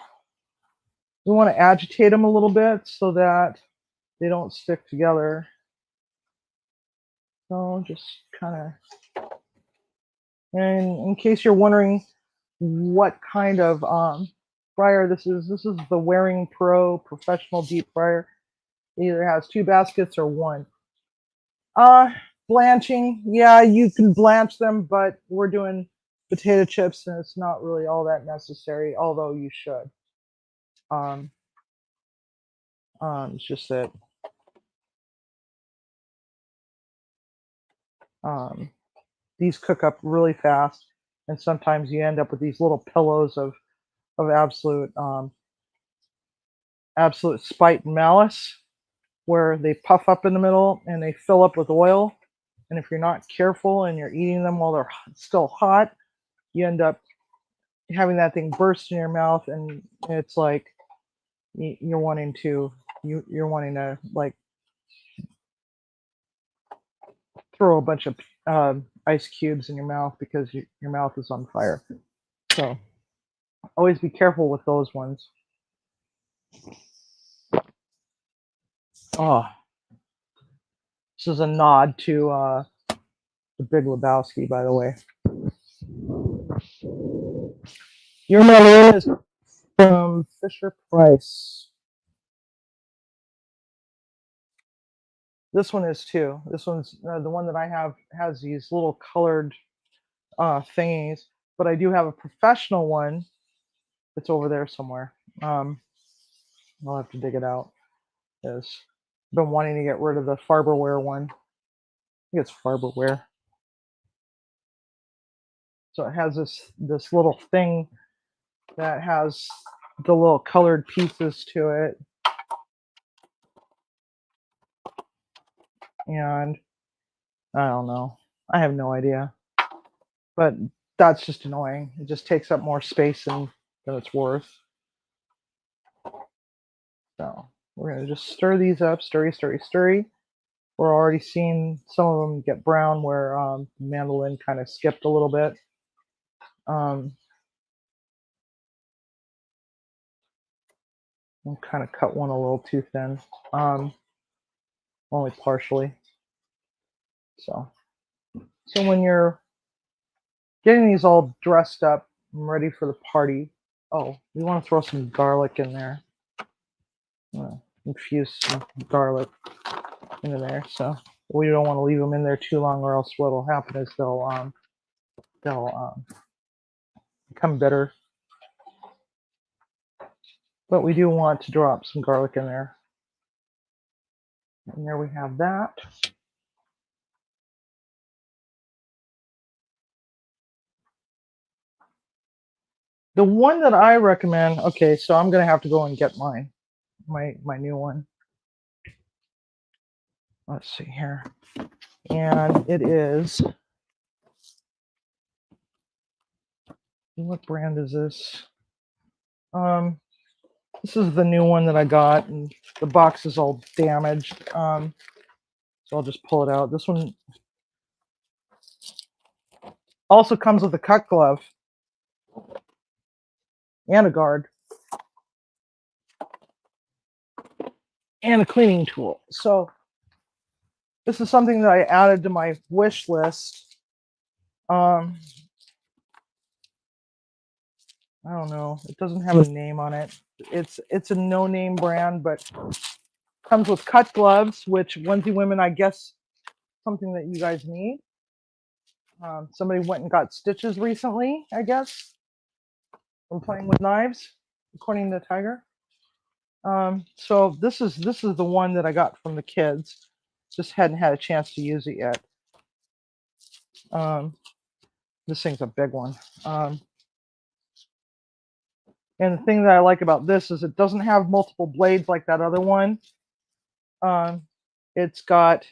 we want to agitate them a little bit so that they don't stick together. So just kind of, and in case you're wondering what kind of fryer this is the Waring Pro Professional Deep Fryer. It either has 2 baskets or 1. Uh, Blanching, yeah, you can blanch them, but we're doing potato chips and it's not really all that necessary, although you should. Um, it's just that these cook up really fast, and sometimes you end up with these little pillows of absolute spite and malice, where they puff up in the middle and they fill up with oil. And if you're not careful and you're eating them while they're still hot, you end up having that thing burst in your mouth, and it's like you're wanting to like throw a bunch of ice cubes in your mouth because your mouth is on fire. So always be careful with those ones. Oh, this is a nod to the Big Lebowski, by the way. Your mail is from Fisher Price. This one is too. This one's the one that I have has these little colored thingies, but I do have a professional one that's over there somewhere. I'll have to dig it out. I've been wanting to get rid of the Farberware one. I think it's Farberware. So it has this little thing that has the little colored pieces to it, and I don't know. I have no idea, but that's just annoying. It just takes up more space than it's worth. So we're gonna just stir these up, stirry, stirry, stirry. We're already seeing some of them get brown where mandolin kind of skipped a little bit. I'll kind of cut one a little too thin, only partially. So when you're getting these all dressed up and ready for the party, oh, we want to throw some garlic in there. Infuse some garlic into there. So we don't want to leave them in there too long, or else what will happen is they'll become bitter. But we do want to drop some garlic in there. And there we have that. The one that I recommend, okay, so I'm gonna have to go and get my new one. Let's see here. And it is, what brand is this? This is the new one that I got, and the box is all damaged. So I'll just pull it out. This one also comes with a cut glove and a guard and a cleaning tool. So this is something that I added to my wish list. I don't know. It doesn't have a name on it. It's a no-name brand, but comes with cut gloves, which onesie women, I guess, something that you guys need. Somebody went and got stitches recently, I guess, from playing with knives, according to Tiger. So this is the one that I got from the kids. Just hadn't had a chance to use it yet. This thing's a big one. And the thing that I like about this is it doesn't have multiple blades like that other one. It's got,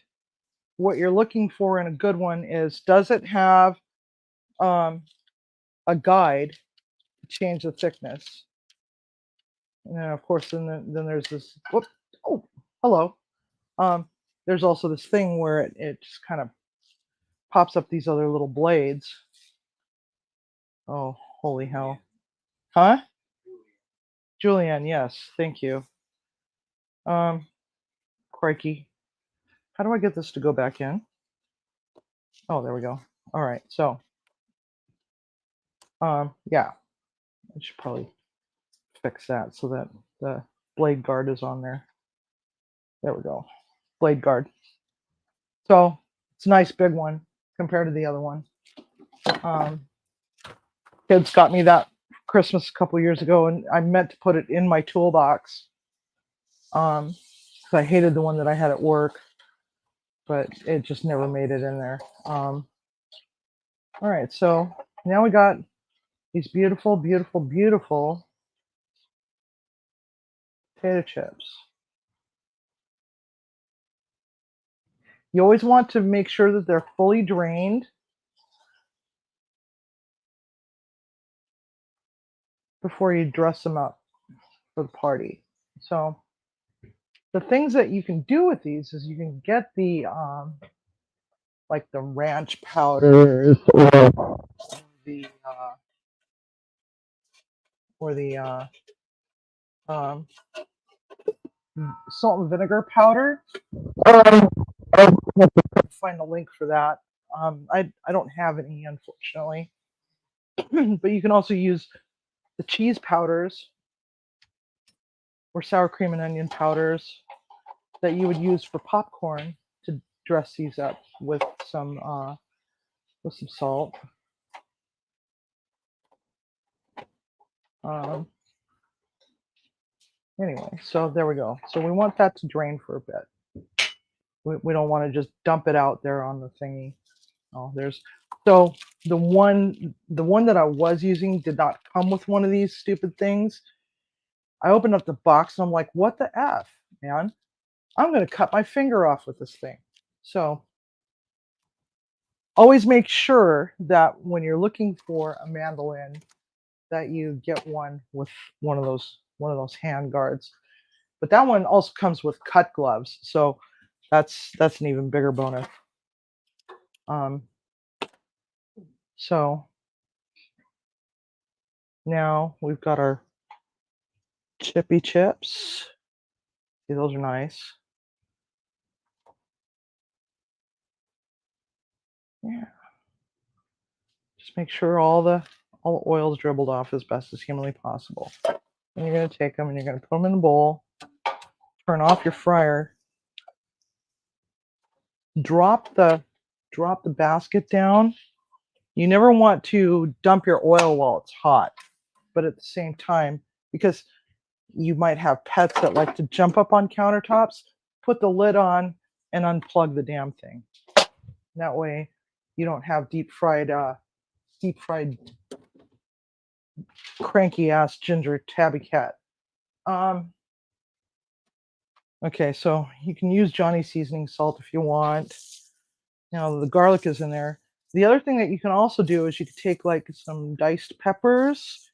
what you're looking for in a good one is, does it have a guide to change the thickness? And then of course, then there's this, whoop, oh, hello. There's also this thing where it just kind of pops up these other little blades. Oh, holy hell. Huh? Julianne, yes, thank you. Crikey. How do I get this to go back in? Oh, there we go. All right, so, yeah, I should probably fix that so that the blade guard is on there. There we go. Blade guard. So it's a nice big one compared to the other one. Kids got me that Christmas a couple years ago, and I meant to put it in my toolbox. Because I hated the one that I had at work, but it just never made it in there. All right, so now we got these beautiful, beautiful, beautiful potato chips. You always want to make sure that they're fully drained before you dress them up for the party. So the things that you can do with these is you can get the like the ranch powders the uh, or the um, salt and vinegar powder. I'll find a link for that. I don't have any, unfortunately. But you can also use the cheese powders or sour cream and onion powders that you would use for popcorn to dress these up with some salt. Anyway, so there we go. So we want that to drain for a bit. We don't want to just dump it out there on the thingy. Oh, there's, so the one that I was using did not come with one of these stupid things. I opened up the box and I'm like, what the F, man? I'm going to cut my finger off with this thing. So always make sure that when you're looking for a mandolin that you get one with one of those hand guards. But that one also comes with cut gloves, so that's an even bigger bonus. So Now we've got our chippy chips. See, those are nice. Yeah. Just make sure all the oil is dribbled off as best as humanly possible. And you're going to take them and you're going to put them in a bowl. Turn off your fryer. Drop the basket down. You never want to dump your oil while it's hot, but at the same time, because you might have pets that like to jump up on countertops, put the lid on and unplug the damn thing. That way you don't have deep fried cranky ass ginger tabby cat. Okay, so you can use Johnny seasoning salt if you want. Now the garlic is in there. The other thing that you can also do is you could take like some diced peppers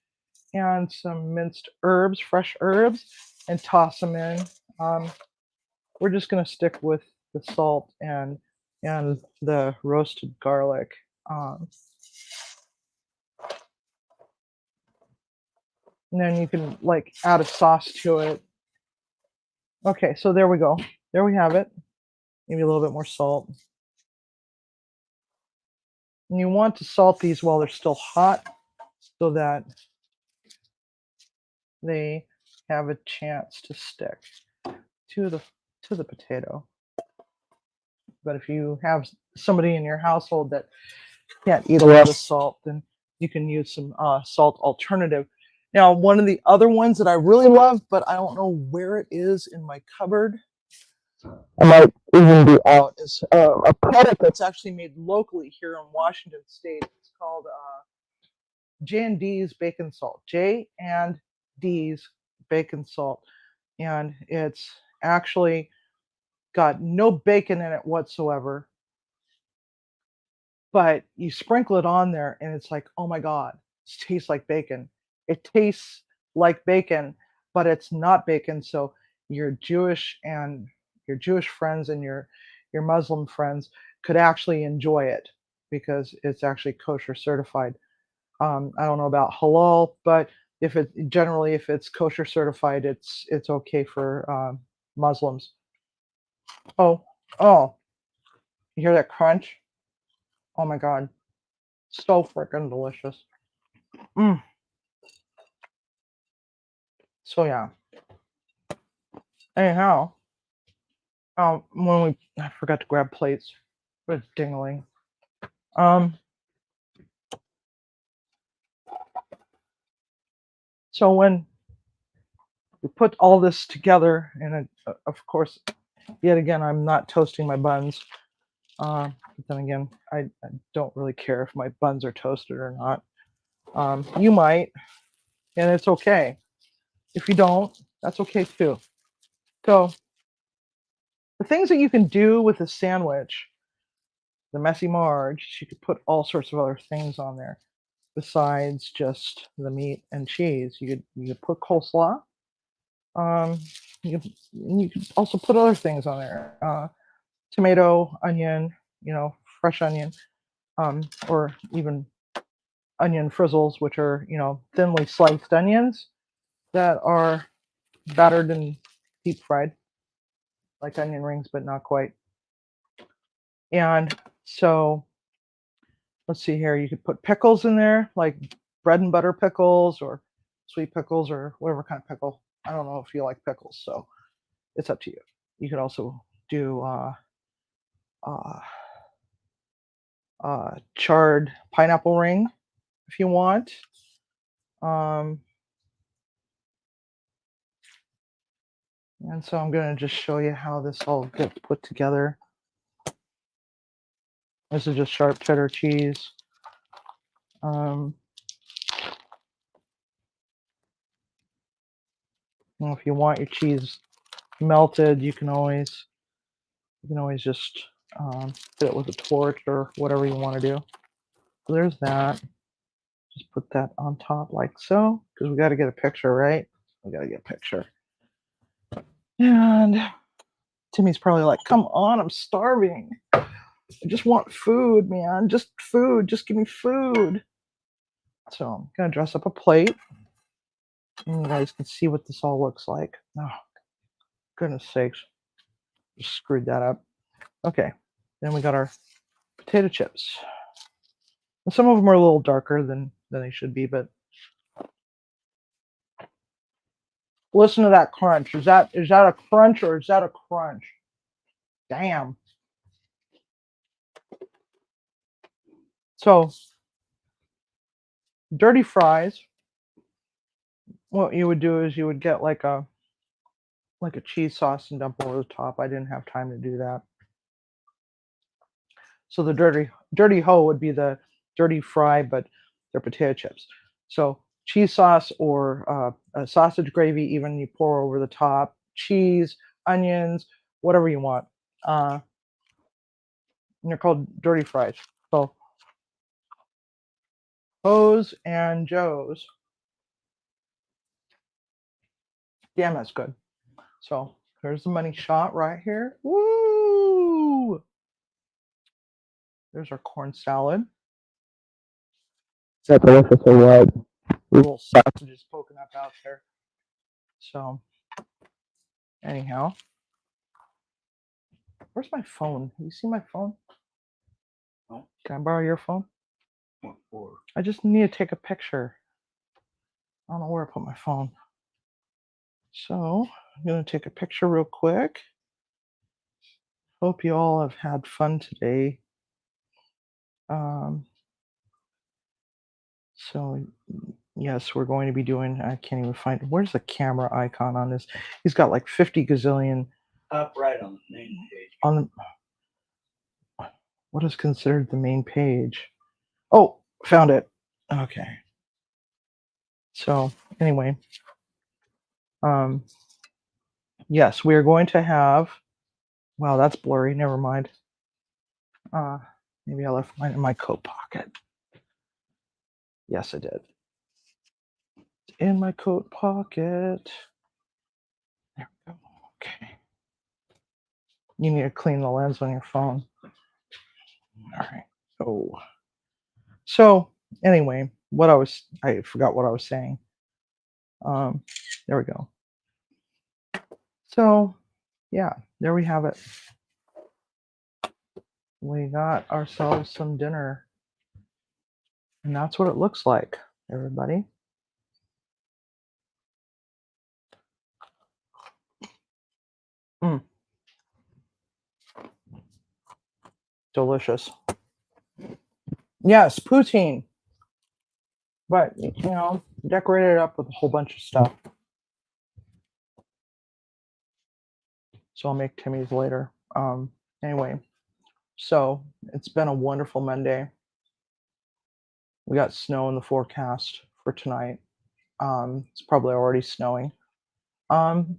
and some minced herbs, fresh herbs, and toss them in. We're just gonna stick with the salt and the roasted garlic. And then you can like add a sauce to it. Okay, so there we go. There we have it. Maybe a little bit more salt. And you want to salt these while they're still hot so that they have a chance to stick to the potato. But if you have somebody in your household that can't eat a lot of salt, then you can use some salt alternative. Now, one of the other ones that I really love, but I don't know where it is in my cupboard, I might even be out, is a product that's actually made locally here in Washington State. It's called J&D's Bacon Salt. J&D's Bacon Salt. And it's actually got no bacon in it whatsoever. But you sprinkle it on there and it's like, oh my God, it tastes like bacon. It tastes like bacon, but it's not bacon. So your Jewish friends and your Muslim friends could actually enjoy it because it's actually kosher certified. I don't know about halal, but if it's kosher certified, it's okay for Muslims. Oh, oh, you hear that crunch? Oh my God, so freaking delicious. Mm. So yeah. Anyhow, I forgot to grab plates. What a dingling. So when we put all this together, and of course, yet again, I'm not toasting my buns. But then again, I don't really care if my buns are toasted or not. You might, and it's okay. If you don't, that's okay too. So the things that you can do with a sandwich, the Messy Marge, you could put all sorts of other things on there besides just the meat and cheese. You could put coleslaw. Um, you could also put other things on there. Tomato, onion, fresh onion, or even onion frizzles, which are thinly sliced onions that are battered and deep fried, like onion rings, but not quite. And so let's see here. You could put pickles in there, like bread and butter pickles or sweet pickles or whatever kind of pickle. I don't know if you like pickles, so it's up to you. You could also do uh, charred pineapple ring if you want. And so I'm going to just show you how this all gets put together. This is just sharp cheddar cheese. If you want your cheese melted, you can always just hit it with a torch or whatever you want to do. So there's that. Just put that on top like so, because we got to get a picture, right? We got to get a picture. And Timmy's probably like, come on, I'm starving. I just want food, man. Just food. Just give me food. So I'm gonna dress up a plate, and you guys can see what this all looks like. Oh, goodness sakes, just screwed that up. Okay, then we got our potato chips. And some of them are a little darker than they should be, but listen to that crunch. Is that a crunch or is that a crunch? Damn. So dirty fries. What you would do is you would get like a cheese sauce and dump over the top. I didn't have time to do that. So the dirty hoe would be the dirty fry, but they're potato chips. So cheese sauce or a sausage gravy, even you pour over the top. Cheese, onions, whatever you want. And they're called dirty fries. So Hoes and Joes. Damn, that's good. So here's the money shot right here. Woo! There's our corn salad. Is that delicious or what? Little sausages poking up out there. So anyhow, where's my phone? You see my phone? No. Can I borrow your phone? What for? I just need to take a picture. I don't know where I put my phone. So I'm gonna take a picture real quick. Hope you all have had fun today. Um, so yes, we're going to be doing. I can't even find. Where's the camera icon on this? He's got like 50 gazillion. Up right on the main page. On what is considered the main page? Oh, found it. Okay. So anyway, yes, we are going to have. Wow, that's blurry. Never mind. Maybe I left mine in my coat pocket. Yes, I did. It's in my coat pocket. There we go. Okay. You need to clean the lens on your phone. All right. Oh. So anyway, I forgot what I was saying. There we go. So yeah, there we have it. We got ourselves some dinner. And that's what it looks like, everybody. Mm. Delicious. Yes, poutine. But, decorate it up with a whole bunch of stuff. So I'll make Timmy's later. Anyway, so it's been a wonderful Monday. We got snow in the forecast for tonight. It's probably already snowing.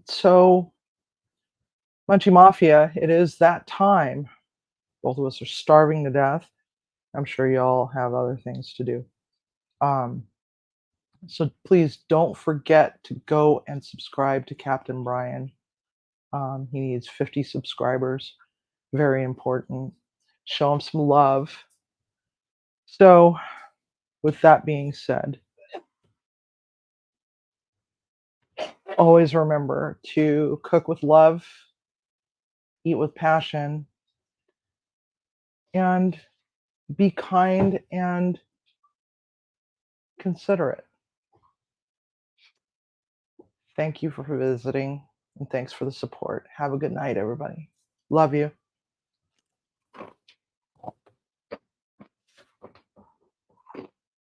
So Munchie Mafia, it is that time. Both of us are starving to death. I'm sure you all have other things to do. So please don't forget to go and subscribe to Captain Brian. He needs 50 subscribers. Very important. Show him some love. So, with that being said, always remember to cook with love, eat with passion, and be kind and considerate. Thank you for visiting, and thanks for the support. Have a good night, everybody. Love you.